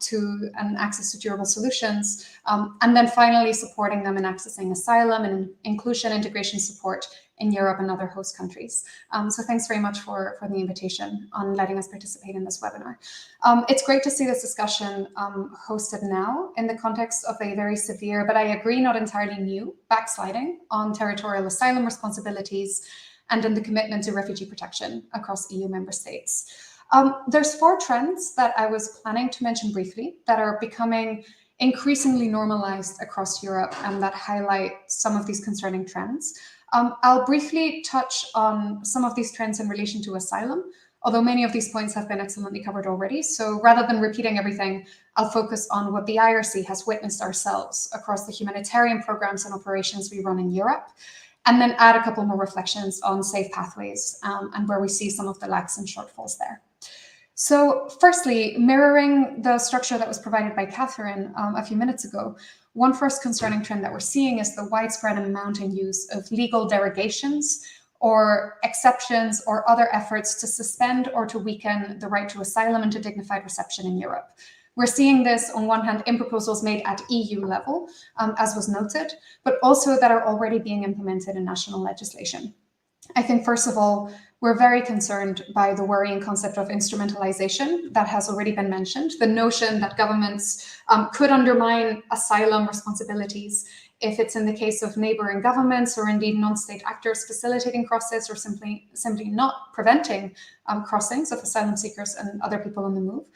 to access to durable solutions, and then finally supporting them in accessing asylum and inclusion integration support in Europe and other host countries. So thanks very much for the invitation on letting us participate in this webinar. It's great to see this discussion hosted now in the context of a very severe, but I agree not entirely new, backsliding on territorial asylum responsibilities and in the commitment to refugee protection across EU member states. There's 4 trends that I was planning to mention briefly that are becoming increasingly normalized across Europe and that highlight some of these concerning trends. I'll briefly touch on some of these trends in relation to asylum, although many of these points have been excellently covered already. So rather than repeating everything, I'll focus on what the IRC has witnessed ourselves across the humanitarian programs and operations we run in Europe, and then add a couple more reflections on safe pathways and where we see some of the lacks and shortfalls there. So firstly, mirroring the structure that was provided by Catherine a few minutes ago, one first concerning trend that we're seeing is the widespread and mounting use of legal derogations or exceptions or other efforts to suspend or to weaken the right to asylum and to dignified reception in Europe. We're seeing this on one hand in proposals made at EU level, as was noted, but also that are already being implemented in national legislation. I think, first of all, we're very concerned by the worrying concept of instrumentalization that has already been mentioned, the notion that governments could undermine asylum responsibilities if it's in the case of neighboring governments or indeed non-state actors facilitating crosses or simply not preventing crossings of asylum seekers and other people on the move,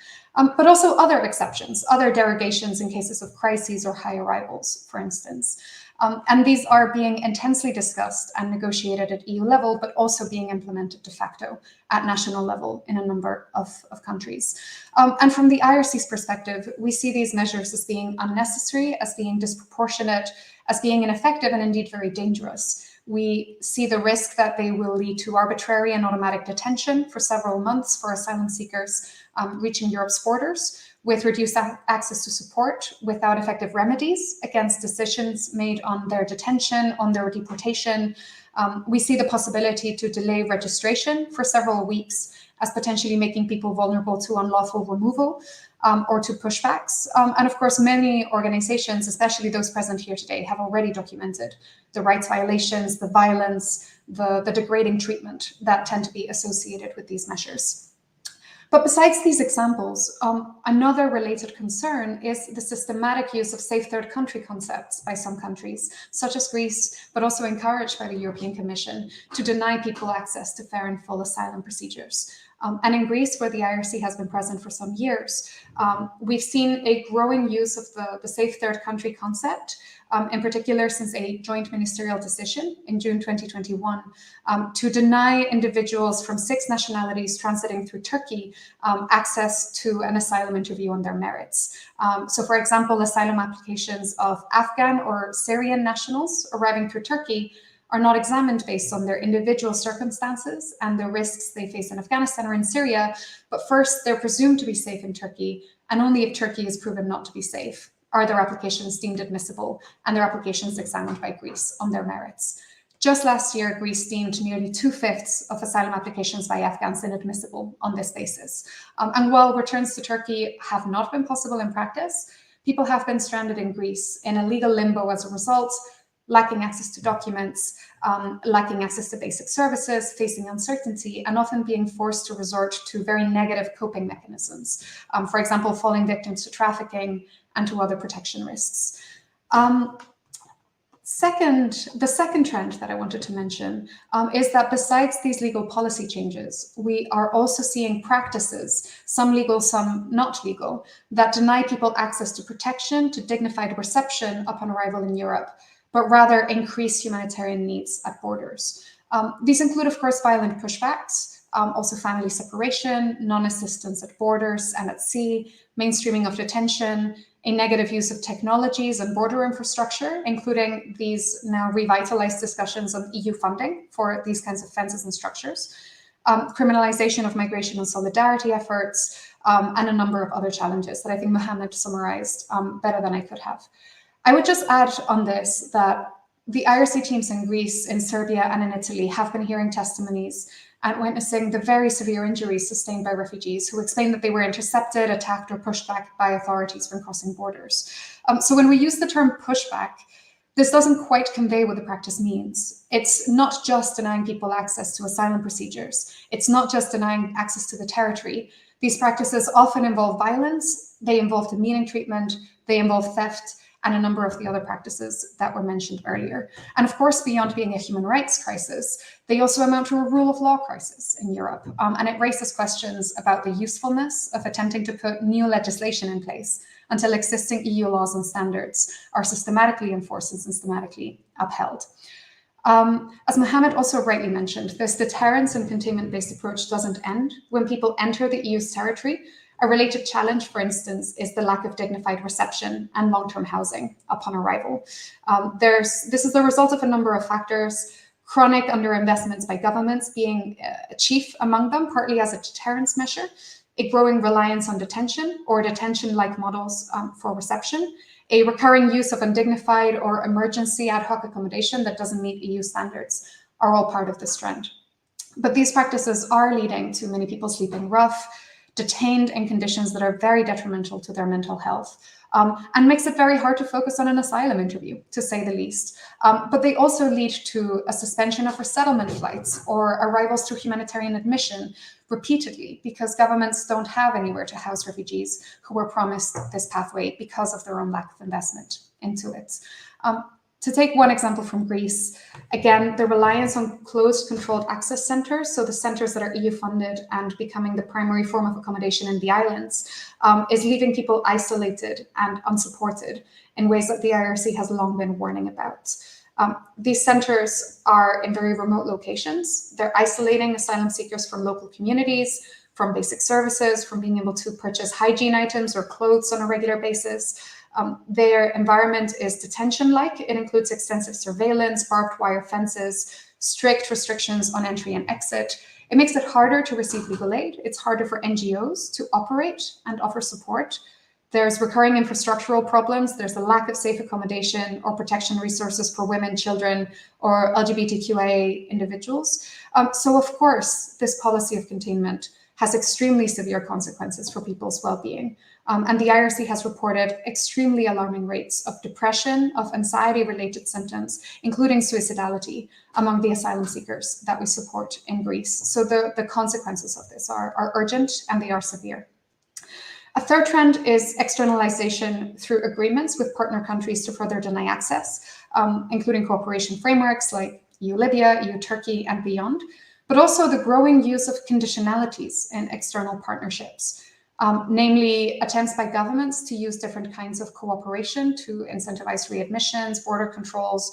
but also other exceptions, other derogations in cases of crises or high arrivals, for instance. And these are being intensely discussed and negotiated at EU level, but also being implemented de facto at national level in a number of countries. And from the IRC's perspective, we see these measures as being unnecessary, as being disproportionate, as being ineffective, and indeed very dangerous. We see the risk that they will lead to arbitrary and automatic detention for several months for asylum seekers reaching Europe's borders, with reduced access to support, without effective remedies against decisions made on their detention, on their deportation. We see the possibility to delay registration for several weeks as potentially making people vulnerable to unlawful removal or to pushbacks. And of course, many organizations, especially those present here today, have already documented the rights violations, the violence, the degrading treatment that tend to be associated with these measures. But besides these examples, another related concern is the systematic use of safe third country concepts by some countries, such as Greece, but also encouraged by the European Commission, to deny people access to fair and full asylum procedures. And in Greece, where the IRC has been present for some years, we've seen a growing use of the safe third country concept, in particular since a joint ministerial decision in June 2021 to deny individuals from 6 nationalities transiting through Turkey access to an asylum interview on their merits. So for example, asylum applications of Afghan or Syrian nationals arriving through Turkey are not examined based on their individual circumstances and the risks they face in Afghanistan or in Syria, but first they're presumed to be safe in Turkey, and only if Turkey is proven not to be safe are their applications deemed admissible and their applications examined by Greece on their merits. Just last year, Greece deemed nearly 2/5 of asylum applications by Afghans inadmissible on this basis. And while returns to Turkey have not been possible in practice, people have been stranded in Greece in a legal limbo as a result, lacking access to documents, lacking access to basic services, facing uncertainty, and often being forced to resort to very negative coping mechanisms. For example, falling victims to trafficking and to other protection risks. The second trend that I wanted to mention is that besides these legal policy changes, we are also seeing practices, some legal, some not legal, that deny people access to protection, to dignified reception upon arrival in Europe, but rather increase humanitarian needs at borders. These include, of course, violent pushbacks, also family separation, non-assistance at borders and at sea, mainstreaming of detention, a negative use of technologies and border infrastructure, including these now revitalized discussions on EU funding for these kinds of fences and structures, criminalization of migration and solidarity efforts, and a number of other challenges that I think Mohammed summarized better than I could have. I would just add on this that the IRC teams in Greece, in Serbia, and in Italy have been hearing testimonies and witnessing the very severe injuries sustained by refugees who explained that they were intercepted, attacked, or pushed back by authorities when crossing borders. So when we use the term pushback, this doesn't quite convey what the practice means. It's not just denying people access to asylum procedures. It's not just denying access to the territory. These practices often involve violence, they involve demeaning treatment, they involve theft, and a number of the other practices that were mentioned earlier. And of course, beyond being a human rights crisis, they also amount to a rule of law crisis in Europe. And it raises questions about the usefulness of attempting to put new legislation in place until existing EU laws and standards are systematically enforced and systematically upheld. As Mohammed also rightly mentioned, this deterrence and containment-based approach doesn't end. When people enter the EU's territory, a related challenge, for instance, is the lack of dignified reception and long-term housing upon arrival. This is the result of a number of factors, chronic underinvestments by governments being chief among them, partly as a deterrence measure, a growing reliance on detention or detention-like models for reception, a recurring use of undignified or emergency ad hoc accommodation that doesn't meet EU standards are all part of this trend. But these practices are leading to many people sleeping rough, detained in conditions that are very detrimental to their mental health, and makes it very hard to focus on an asylum interview, to say the least. But they also lead to a suspension of resettlement flights or arrivals through humanitarian admission repeatedly, because governments don't have anywhere to house refugees who were promised this pathway because of their own lack of investment into it. To take one example from Greece, again, the reliance on closed controlled access centers, so the centers that are EU funded and becoming the primary form of accommodation in the islands, is leaving people isolated and unsupported in ways that the IRC has long been warning about. These centers are in very remote locations. They're isolating asylum seekers from local communities, from basic services, from being able to purchase hygiene items or clothes on a regular basis. Their environment is detention-like. It includes extensive surveillance, barbed wire fences, strict restrictions on entry and exit. It makes it harder to receive legal aid. It's harder for NGOs to operate and offer support. There's recurring infrastructural problems. There's a lack of safe accommodation or protection resources for women, children, or LGBTQIA individuals. So of course, this policy of containment has extremely severe consequences for people's well-being. And the IRC has reported extremely alarming rates of depression, of anxiety-related symptoms, including suicidality among the asylum seekers that we support in Greece. So the consequences of this are urgent and they are severe. A third trend is externalization through agreements with partner countries to further deny access, including cooperation frameworks like EU-Libya, EU-Turkey, and beyond, but also the growing use of conditionalities in external partnerships. Namely attempts by governments to use different kinds of cooperation to incentivize readmissions, border controls,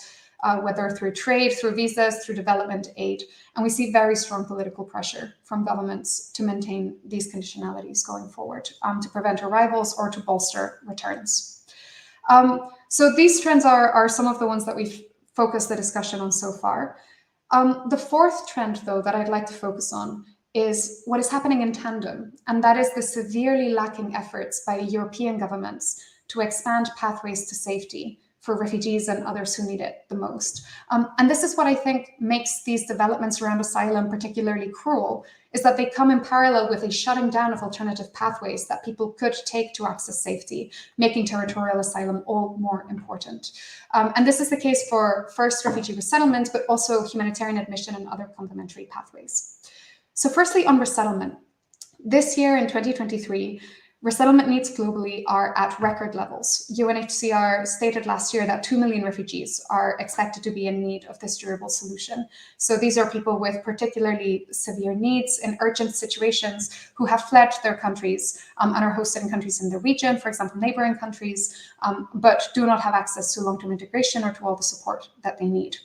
whether through trade, through visas, through development aid. And we see very strong political pressure from governments to maintain these conditionalities going forward, to prevent arrivals or to bolster returns. So these trends are some of the ones that we've focused the discussion on so far. The fourth trend, though, that I'd like to focus on is what is happening in tandem, and that is the severely lacking efforts by European governments to expand pathways to safety for refugees and others who need it the most. And this is what I think makes these developments around asylum particularly cruel, is that they come in parallel with a shutting down of alternative pathways that people could take to access safety, making territorial asylum all more important. And this is the case for first refugee resettlement, but also humanitarian admission and other complementary pathways. So firstly, on resettlement, this year in 2023, resettlement needs globally are at record levels. UNHCR stated last year that 2 million refugees are expected to be in need of this durable solution. So these are people with particularly severe needs in urgent situations who have fled their countries and are hosted in countries in the region, for example, neighboring countries, but do not have access to long-term integration or to all the support that they need.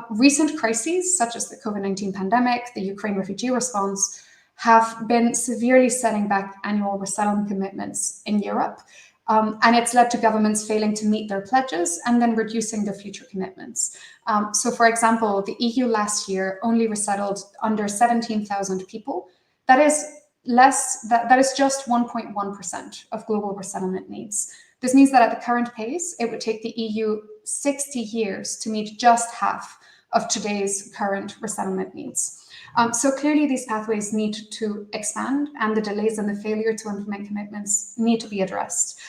Recent crises, such as the COVID-19 pandemic, the Ukraine refugee response, have been severely setting back annual resettlement commitments in Europe. And it's led to governments failing to meet their pledges and then reducing their future commitments. So for example, the EU last year only resettled under 17,000 people. That is just 1.1% of global resettlement needs. This means that at the current pace, it would take the EU 60 years to meet just half of today's current resettlement needs. So clearly these pathways need to expand, and the delays and the failure to implement commitments need to be addressed.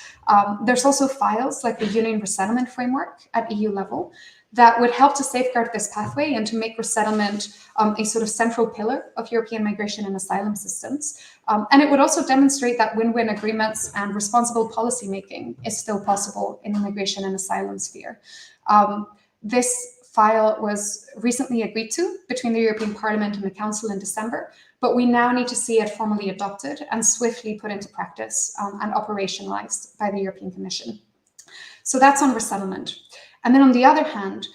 There's also files like the Union Resettlement Framework at EU level that would help to safeguard this pathway and to make resettlement a sort of central pillar of European migration and asylum systems. And it would also demonstrate that win-win agreements and responsible policymaking is still possible in the migration and asylum sphere. This file was recently agreed to between the European Parliament and the Council in December, but we now need to see it formally adopted and swiftly put into practice and operationalized by the European Commission. So that's on resettlement. And then on the other hand,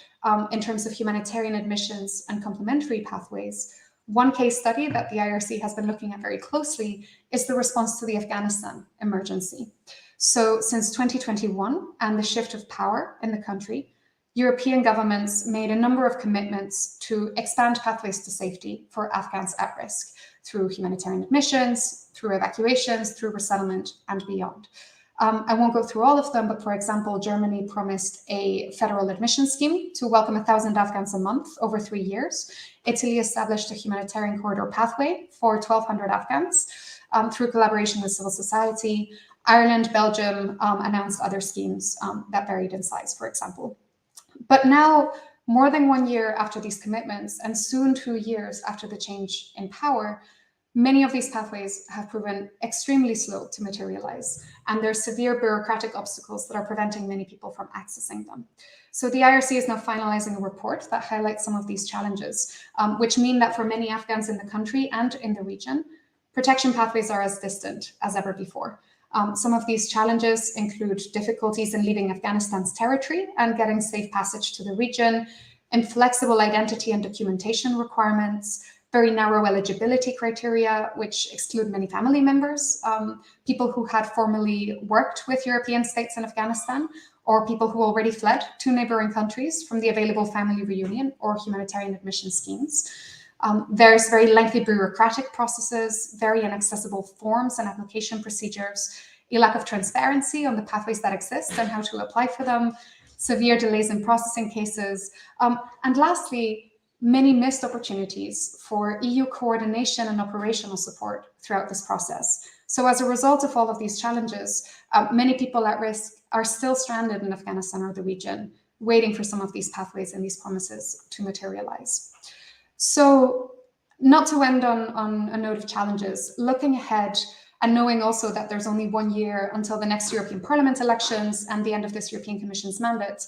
in terms of humanitarian admissions and complementary pathways, one case study that the IRC has been looking at very closely is the response to the Afghanistan emergency. So since 2021 and the shift of power in the country, European governments made a number of commitments to expand pathways to safety for Afghans at risk through humanitarian admissions, through evacuations, through resettlement, and beyond. I won't go through all of them, but for example, Germany promised a federal admission scheme to welcome 1,000 Afghans a month over 3 years. Italy established a humanitarian corridor pathway for 1,200 Afghans through collaboration with civil society. Ireland, Belgium announced other schemes that varied in size, for example. But now, more than 1 year after these commitments, and soon 2 years after the change in power, many of these pathways have proven extremely slow to materialize, and there are severe bureaucratic obstacles that are preventing many people from accessing them. So the IRC is now finalizing a report that highlights some of these challenges, which mean that for many Afghans in the country and in the region, protection pathways are as distant as ever before. Some of these challenges include difficulties in leaving Afghanistan's territory and getting safe passage to the region, inflexible identity and documentation requirements, very narrow eligibility criteria, which exclude many family members, people who had formerly worked with European states in Afghanistan, or people who already fled to neighboring countries from the available family reunion or humanitarian admission schemes. There's very lengthy bureaucratic processes, very inaccessible forms and application procedures, a lack of transparency on the pathways that exist and how to apply for them, severe delays in processing cases, and lastly, many missed opportunities for EU coordination and operational support throughout this process. So as a result of all of these challenges, many people at risk are still stranded in Afghanistan or the region, waiting for some of these pathways and these promises to materialize. So not to end on a note of challenges, looking ahead and knowing also that there's only 1 year until the next European Parliament elections and the end of this European Commission's mandate,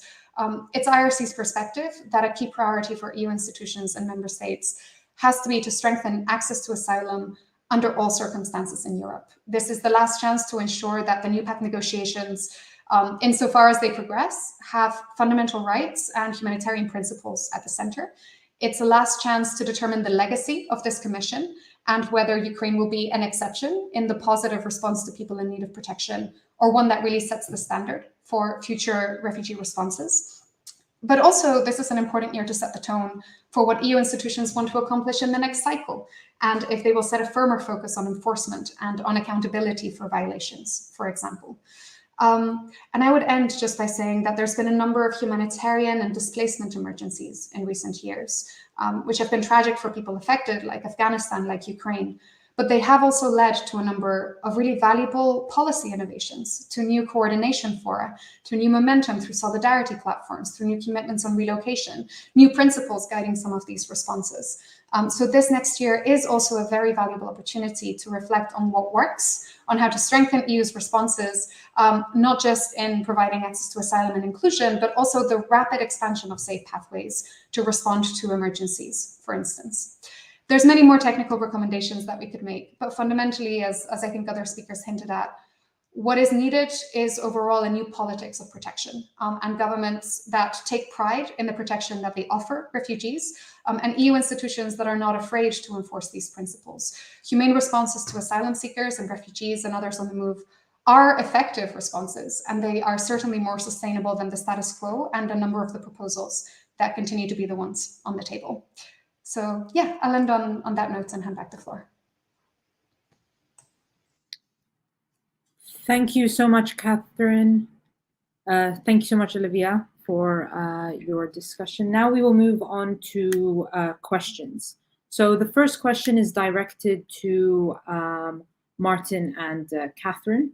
it's IRC's perspective that a key priority for EU institutions and member states has to be to strengthen access to asylum under all circumstances in Europe. This is the last chance to ensure that the new pact negotiations, insofar as they progress, have fundamental rights and humanitarian principles at the center. It's a last chance to determine the legacy of this commission and whether Ukraine will be an exception in the positive response to people in need of protection, or one that really sets the standard for future refugee responses. But also, this is an important year to set the tone for what EU institutions want to accomplish in the next cycle, and if they will set a firmer focus on enforcement and on accountability for violations, for example. And I would end just by saying that there's been a number of humanitarian and displacement emergencies in recent years, which have been tragic for people affected, like Afghanistan, like Ukraine. But they have also led to a number of really valuable policy innovations, to new coordination fora, to new momentum through solidarity platforms, through new commitments on relocation, new principles guiding some of these responses. So this next year is also a very valuable opportunity to reflect on what works, on how to strengthen EU's responses, not just in providing access to asylum and inclusion, but also the rapid expansion of safe pathways to respond to emergencies, for instance. There's many more technical recommendations that we could make, but fundamentally, as I think other speakers hinted at, what is needed is overall a new politics of protection, and governments that take pride in the protection that they offer refugees, and EU institutions that are not afraid to enforce these principles. Humane responses to asylum seekers and refugees and others on the move are effective responses, and they are certainly more sustainable than the status quo and a number of the proposals that continue to be the ones on the table. So yeah, I'll end on that note and hand back the floor. Thank you so much, Catherine. Thank you so much, Olivia, for your discussion. Now we will move on to questions. So the first question is directed to Martin and Catherine.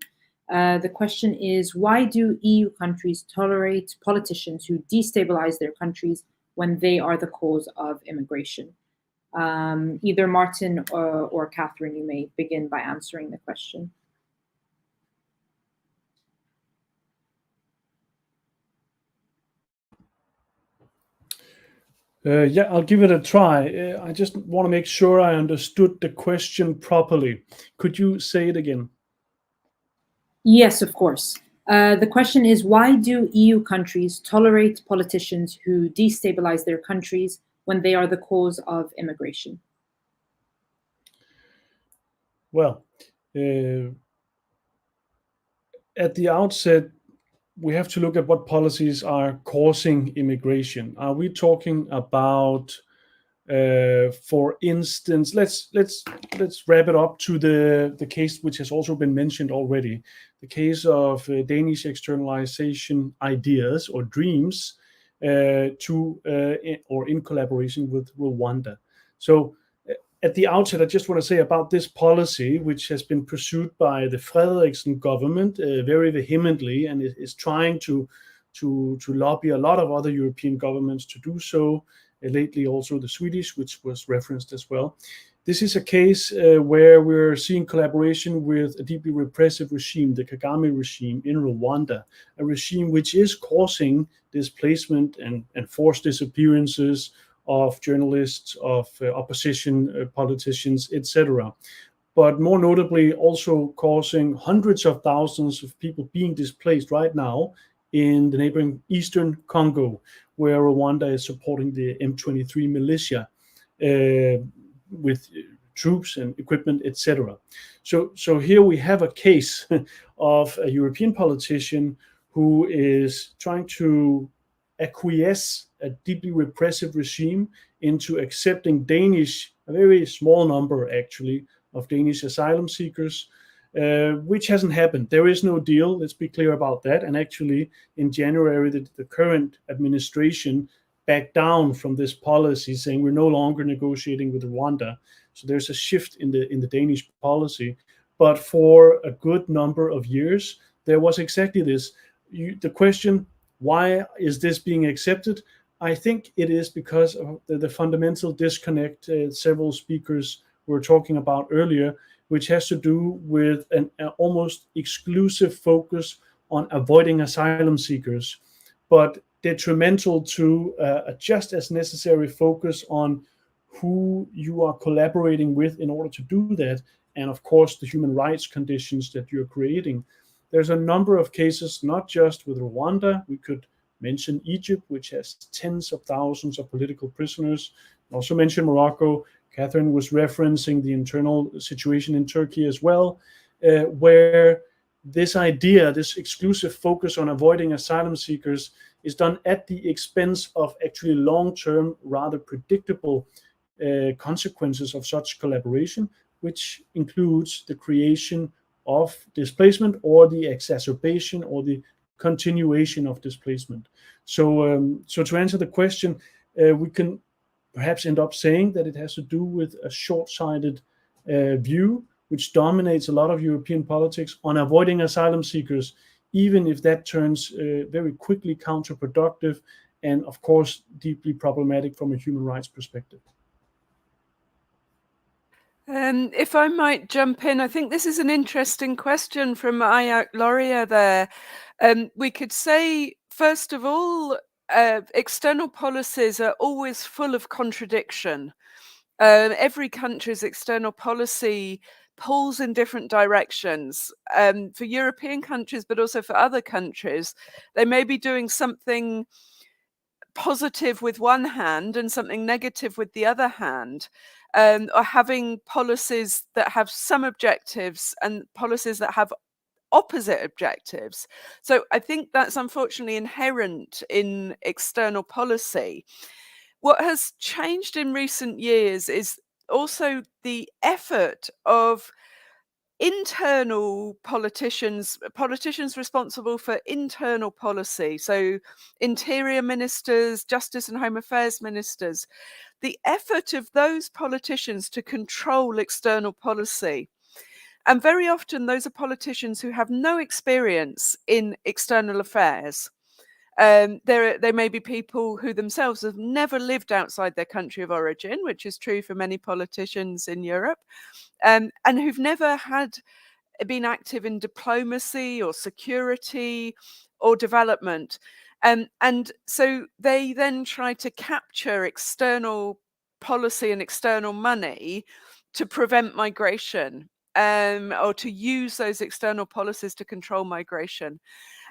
The question is, why do EU countries tolerate politicians who destabilize their countries when they are the cause of immigration? Either Martin or Catherine, you may begin by answering the question. Yeah, I'll give it a try. I just want to make sure I understood the question properly. Could you say it again? Yes, of course. The question is, why do EU countries tolerate politicians who destabilize their countries when they are the cause of immigration? Well, at the outset, we have to look at what policies are causing immigration. Are we talking about, for instance, let's wrap it up to the case which has also been mentioned already, the case of Danish externalization ideas or dreams or in collaboration with Rwanda. So at the outset, I just want to say about this policy, which has been pursued by the Frederiksen government very vehemently, and is trying to lobby a lot of other European governments to do so. Lately, also the Swedish, which was referenced as well. This is a case where we're seeing collaboration with a deeply repressive regime, the Kagame regime in Rwanda, a regime which is causing displacement and forced disappearances of journalists, of opposition politicians, etc. But more notably, also causing hundreds of thousands of people being displaced right now in the neighboring eastern Congo, where Rwanda is supporting the M23 militia with troops and equipment, etc. So here we have a case of a European politician who is trying to acquiesce a deeply repressive regime into accepting a very small number actually, of Danish asylum seekers, which hasn't happened. There is no deal, let's be clear about that. And actually, in January, the current administration backed down from this policy, saying we're no longer negotiating with Rwanda. So there's a shift in the Danish policy. But for a good number of years, there was exactly this. The question, why is this being accepted? I think it is because of the fundamental disconnect several speakers were talking about earlier, which has to do with an almost exclusive focus on avoiding asylum seekers, but detrimental to a just as necessary focus on who you are collaborating with in order to do that, and of course the human rights conditions that you're creating. There's a number of cases, not just with Rwanda. We could mention Egypt, which has tens of thousands of political prisoners. Also mention Morocco. Catherine was referencing the internal situation in Turkey as well, where this idea, this exclusive focus on avoiding asylum seekers is done at the expense of actually long-term, rather predictable consequences of such collaboration, which includes the creation of displacement or the exacerbation or the continuation of displacement. So to answer the question, we can perhaps end up saying that it has to do with a short-sighted view, which dominates a lot of European politics on avoiding asylum seekers, even if that turns very quickly counterproductive and, of course, deeply problematic from a human rights perspective. If I might jump in, I think this is an interesting question from Ayak Loria there. We could say, first of all, external policies are always full of contradiction. Every country's external policy pulls in different directions. For European countries, but also for other countries, they may be doing something positive with one hand and something negative with the other hand, or having policies that have some objectives and policies that have opposite objectives. So I think that's unfortunately inherent in external policy. What has changed in recent years is also the effort of internal politicians responsible for internal policy, so interior ministers, justice and home affairs ministers, the effort of those politicians to control external policy. And very often those are politicians who have no experience in external affairs. There may be people who themselves have never lived outside their country of origin, which is true for many politicians in Europe, and who've never been active in diplomacy or security or development. And so they then try to capture external policy and external money to prevent migration, or to use those external policies to control migration.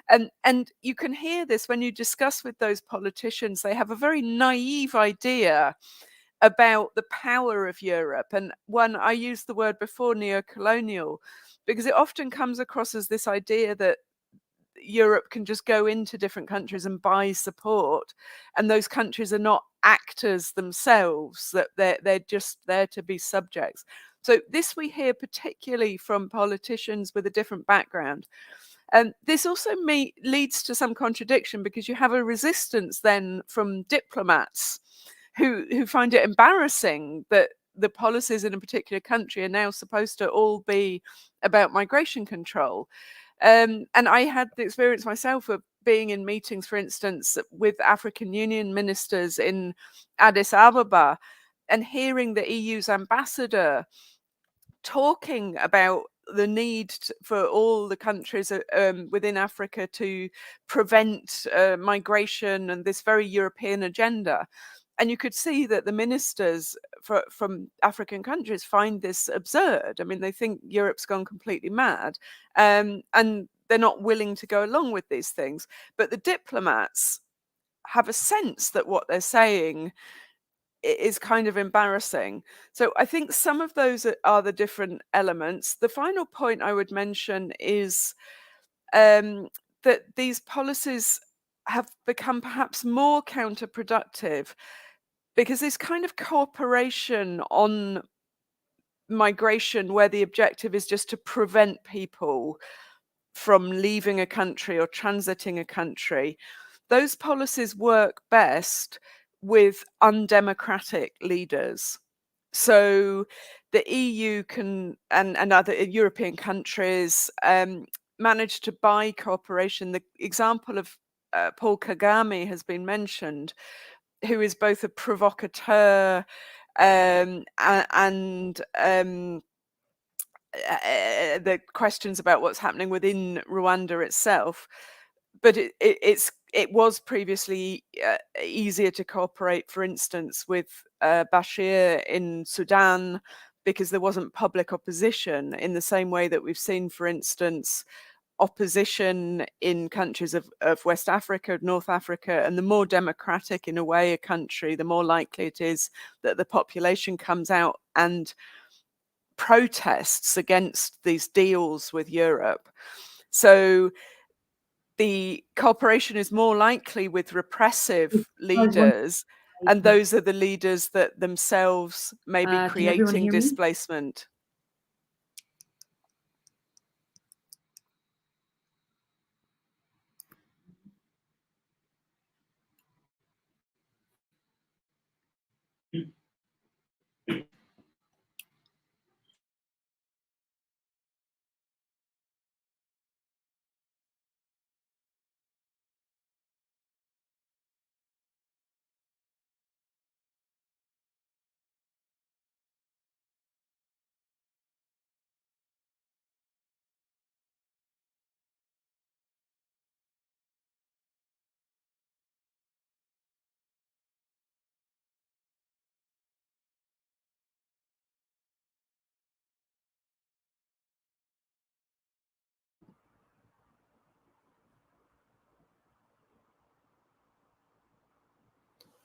And you can hear this when you discuss with those politicians. They have a very naive idea about the power of Europe. And one, I used the word before, neo-colonial, because it often comes across as this idea that Europe can just go into different countries and buy support, and those countries are not actors themselves, that they're just there to be subjects. So this we hear particularly from politicians with a different background. And this also leads to some contradiction, because you have a resistance then from diplomats who find it embarrassing that the policies in a particular country are now supposed to all be about migration control. And I had the experience myself of being in meetings, for instance, with African Union ministers in Addis Ababa, and hearing the EU's ambassador talking about the need for all the countries within Africa to prevent migration and this very European agenda. And you could see that the ministers from African countries find this absurd. I mean, they think Europe's gone completely mad, and they're not willing to go along with these things. But the diplomats have a sense that what they're saying is kind of embarrassing. So I think some of those are the different elements. The final point I would mention is that these policies have become perhaps more counterproductive, because this kind of cooperation on migration, where the objective is just to prevent people from leaving a country or transiting a country, those policies work best with undemocratic leaders. So the EU can, and other European countries, manage to buy cooperation. The example of Paul Kagame has been mentioned, who is both a provocateur and the questions about what's happening within Rwanda itself. But it was previously easier to cooperate, for instance, with Bashir in Sudan, because there wasn't public opposition in the same way that we've seen, for instance, opposition in countries of West Africa, North Africa. And the more democratic, in a way, a country, the more likely it is that the population comes out and protests against these deals with Europe. So the cooperation is more likely with repressive leaders, and those are the leaders that themselves may be creating displacement.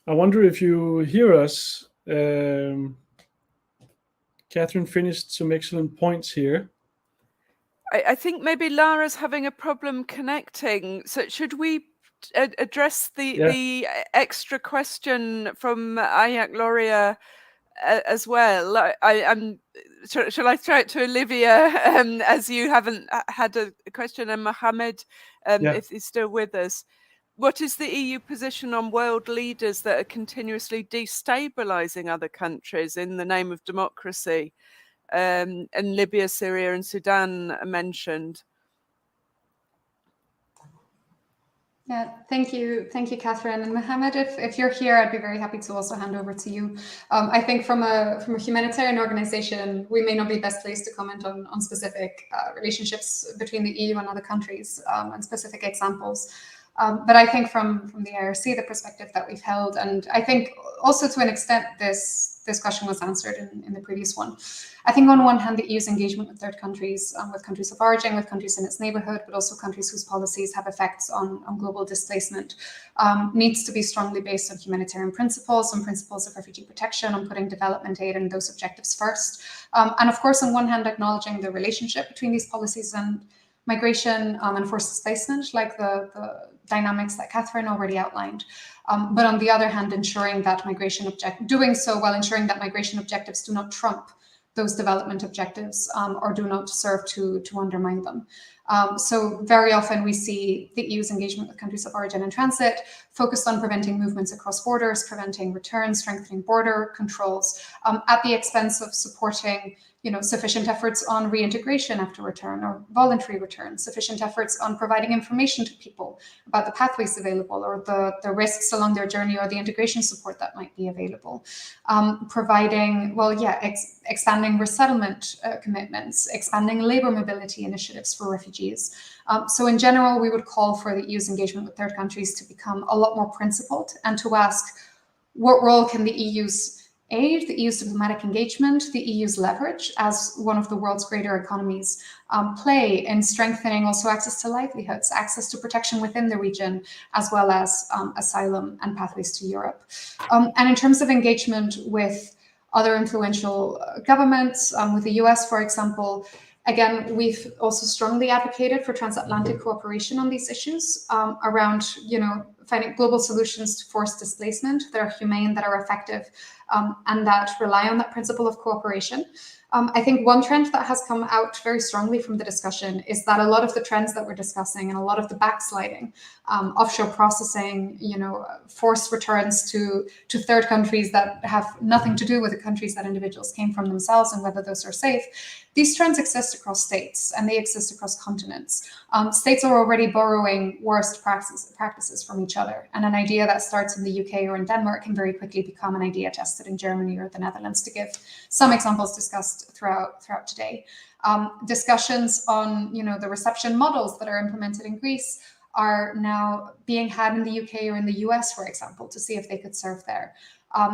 I wonder if you hear us. Catherine finished some excellent points here. I think maybe Lara's having a problem connecting. So should we address the extra question from Ayak Loria as well? Shall I throw it to Olivia, as you haven't had a question, and Mohammed, if he's still with us? What is the EU position on world leaders that are continuously destabilizing other countries in the name of democracy? And Libya, Syria, and Sudan are mentioned. Yeah, thank you, Catherine. And Mohammed, if you're here, I'd be very happy to also hand over to you. I think from a humanitarian organization, we may not be best placed to comment on specific relationships between the EU and other countries and specific examples. But I think from the IRC, the perspective that we've held, and I think also to an extent this this question was answered in the previous one. I think on one hand, the EU's engagement with third countries, with countries of origin, with countries in its neighborhood, but also countries whose policies have effects on global displacement, needs to be strongly based on humanitarian principles, on principles of refugee protection, on putting development aid and those objectives first. And of course, on one hand, acknowledging the relationship between these policies and migration and forced displacement, like the dynamics that Catherine already outlined. But on the other hand, ensuring that doing so while ensuring that migration objectives do not trump those development objectives or do not serve to undermine them. So very often we see the EU's engagement with countries of origin and transit focused on preventing movements across borders, preventing returns, strengthening border controls, at the expense of supporting sufficient efforts on reintegration after return or voluntary return, sufficient efforts on providing information to people about the pathways available or the risks along their journey or the integration support that might be available. Providing, expanding resettlement commitments, expanding labor mobility initiatives for refugees. So in general, we would call for the EU's engagement with third countries to become a lot more principled and to ask, what role can the EU's aid, the EU's diplomatic engagement, the EU's leverage as one of the world's greater economies play in strengthening also access to livelihoods, access to protection within the region, as well as asylum and pathways to Europe. And in terms of engagement with other influential governments, with the US, for example, again, we've also strongly advocated for transatlantic cooperation on these issues around, finding global solutions to forced displacement that are humane, that are effective, and that rely on that principle of cooperation. I think one trend that has come out very strongly from the discussion is that a lot of the trends that we're discussing and a lot of the backsliding, offshore processing, forced returns to third countries that have nothing to do with the countries that individuals came from themselves and whether those are safe, these trends exist across states and they exist across continents. States are already borrowing worst practices from each other, and an idea that starts in the UK or in Denmark can very quickly become an idea tested in Germany or the Netherlands, to give some examples discussed throughout today. Discussions on the reception models that are implemented in Greece are now being had in the UK or in the US, for example, to see if they could serve there,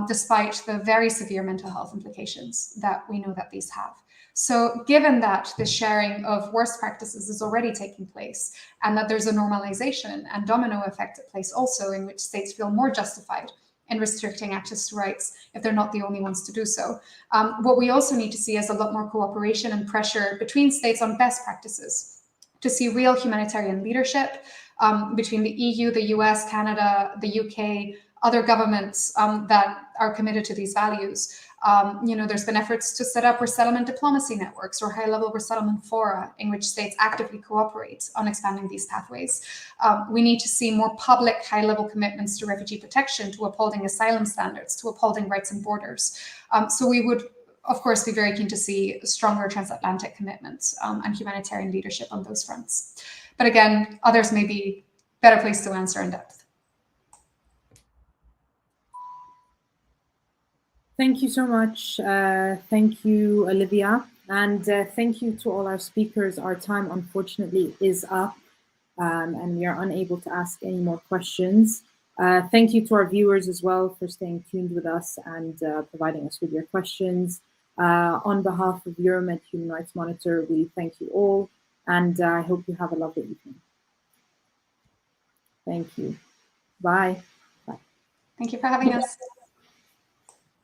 despite the very severe mental health implications that we know that these have. So given that the sharing of worst practices is already taking place and that there's a normalization and domino effect at place also, in which states feel more justified in restricting access to rights if they're not the only ones to do so, what we also need to see is a lot more cooperation and pressure between states on best practices, to see real humanitarian leadership between the EU, the US, Canada, the UK, other governments that are committed to these values. There's been efforts to set up resettlement diplomacy networks or high-level resettlement fora in which states actively cooperate on expanding these pathways. We need to see more public high-level commitments to refugee protection, to upholding asylum standards, to upholding rights and borders. So we would, of course, be very keen to see stronger transatlantic commitments and humanitarian leadership on those fronts. But again, others may be better placed to answer in depth. Thank you so much. Thank you, Olivia. And thank you to all our speakers. Our time, unfortunately, is up and we are unable to ask any more questions. Thank you to our viewers as well for staying tuned with us and providing us with your questions. On behalf of Euromed Human Rights Monitor, we thank you all, and I hope you have a lovely evening. Thank you. Bye. Bye. Thank you for having us.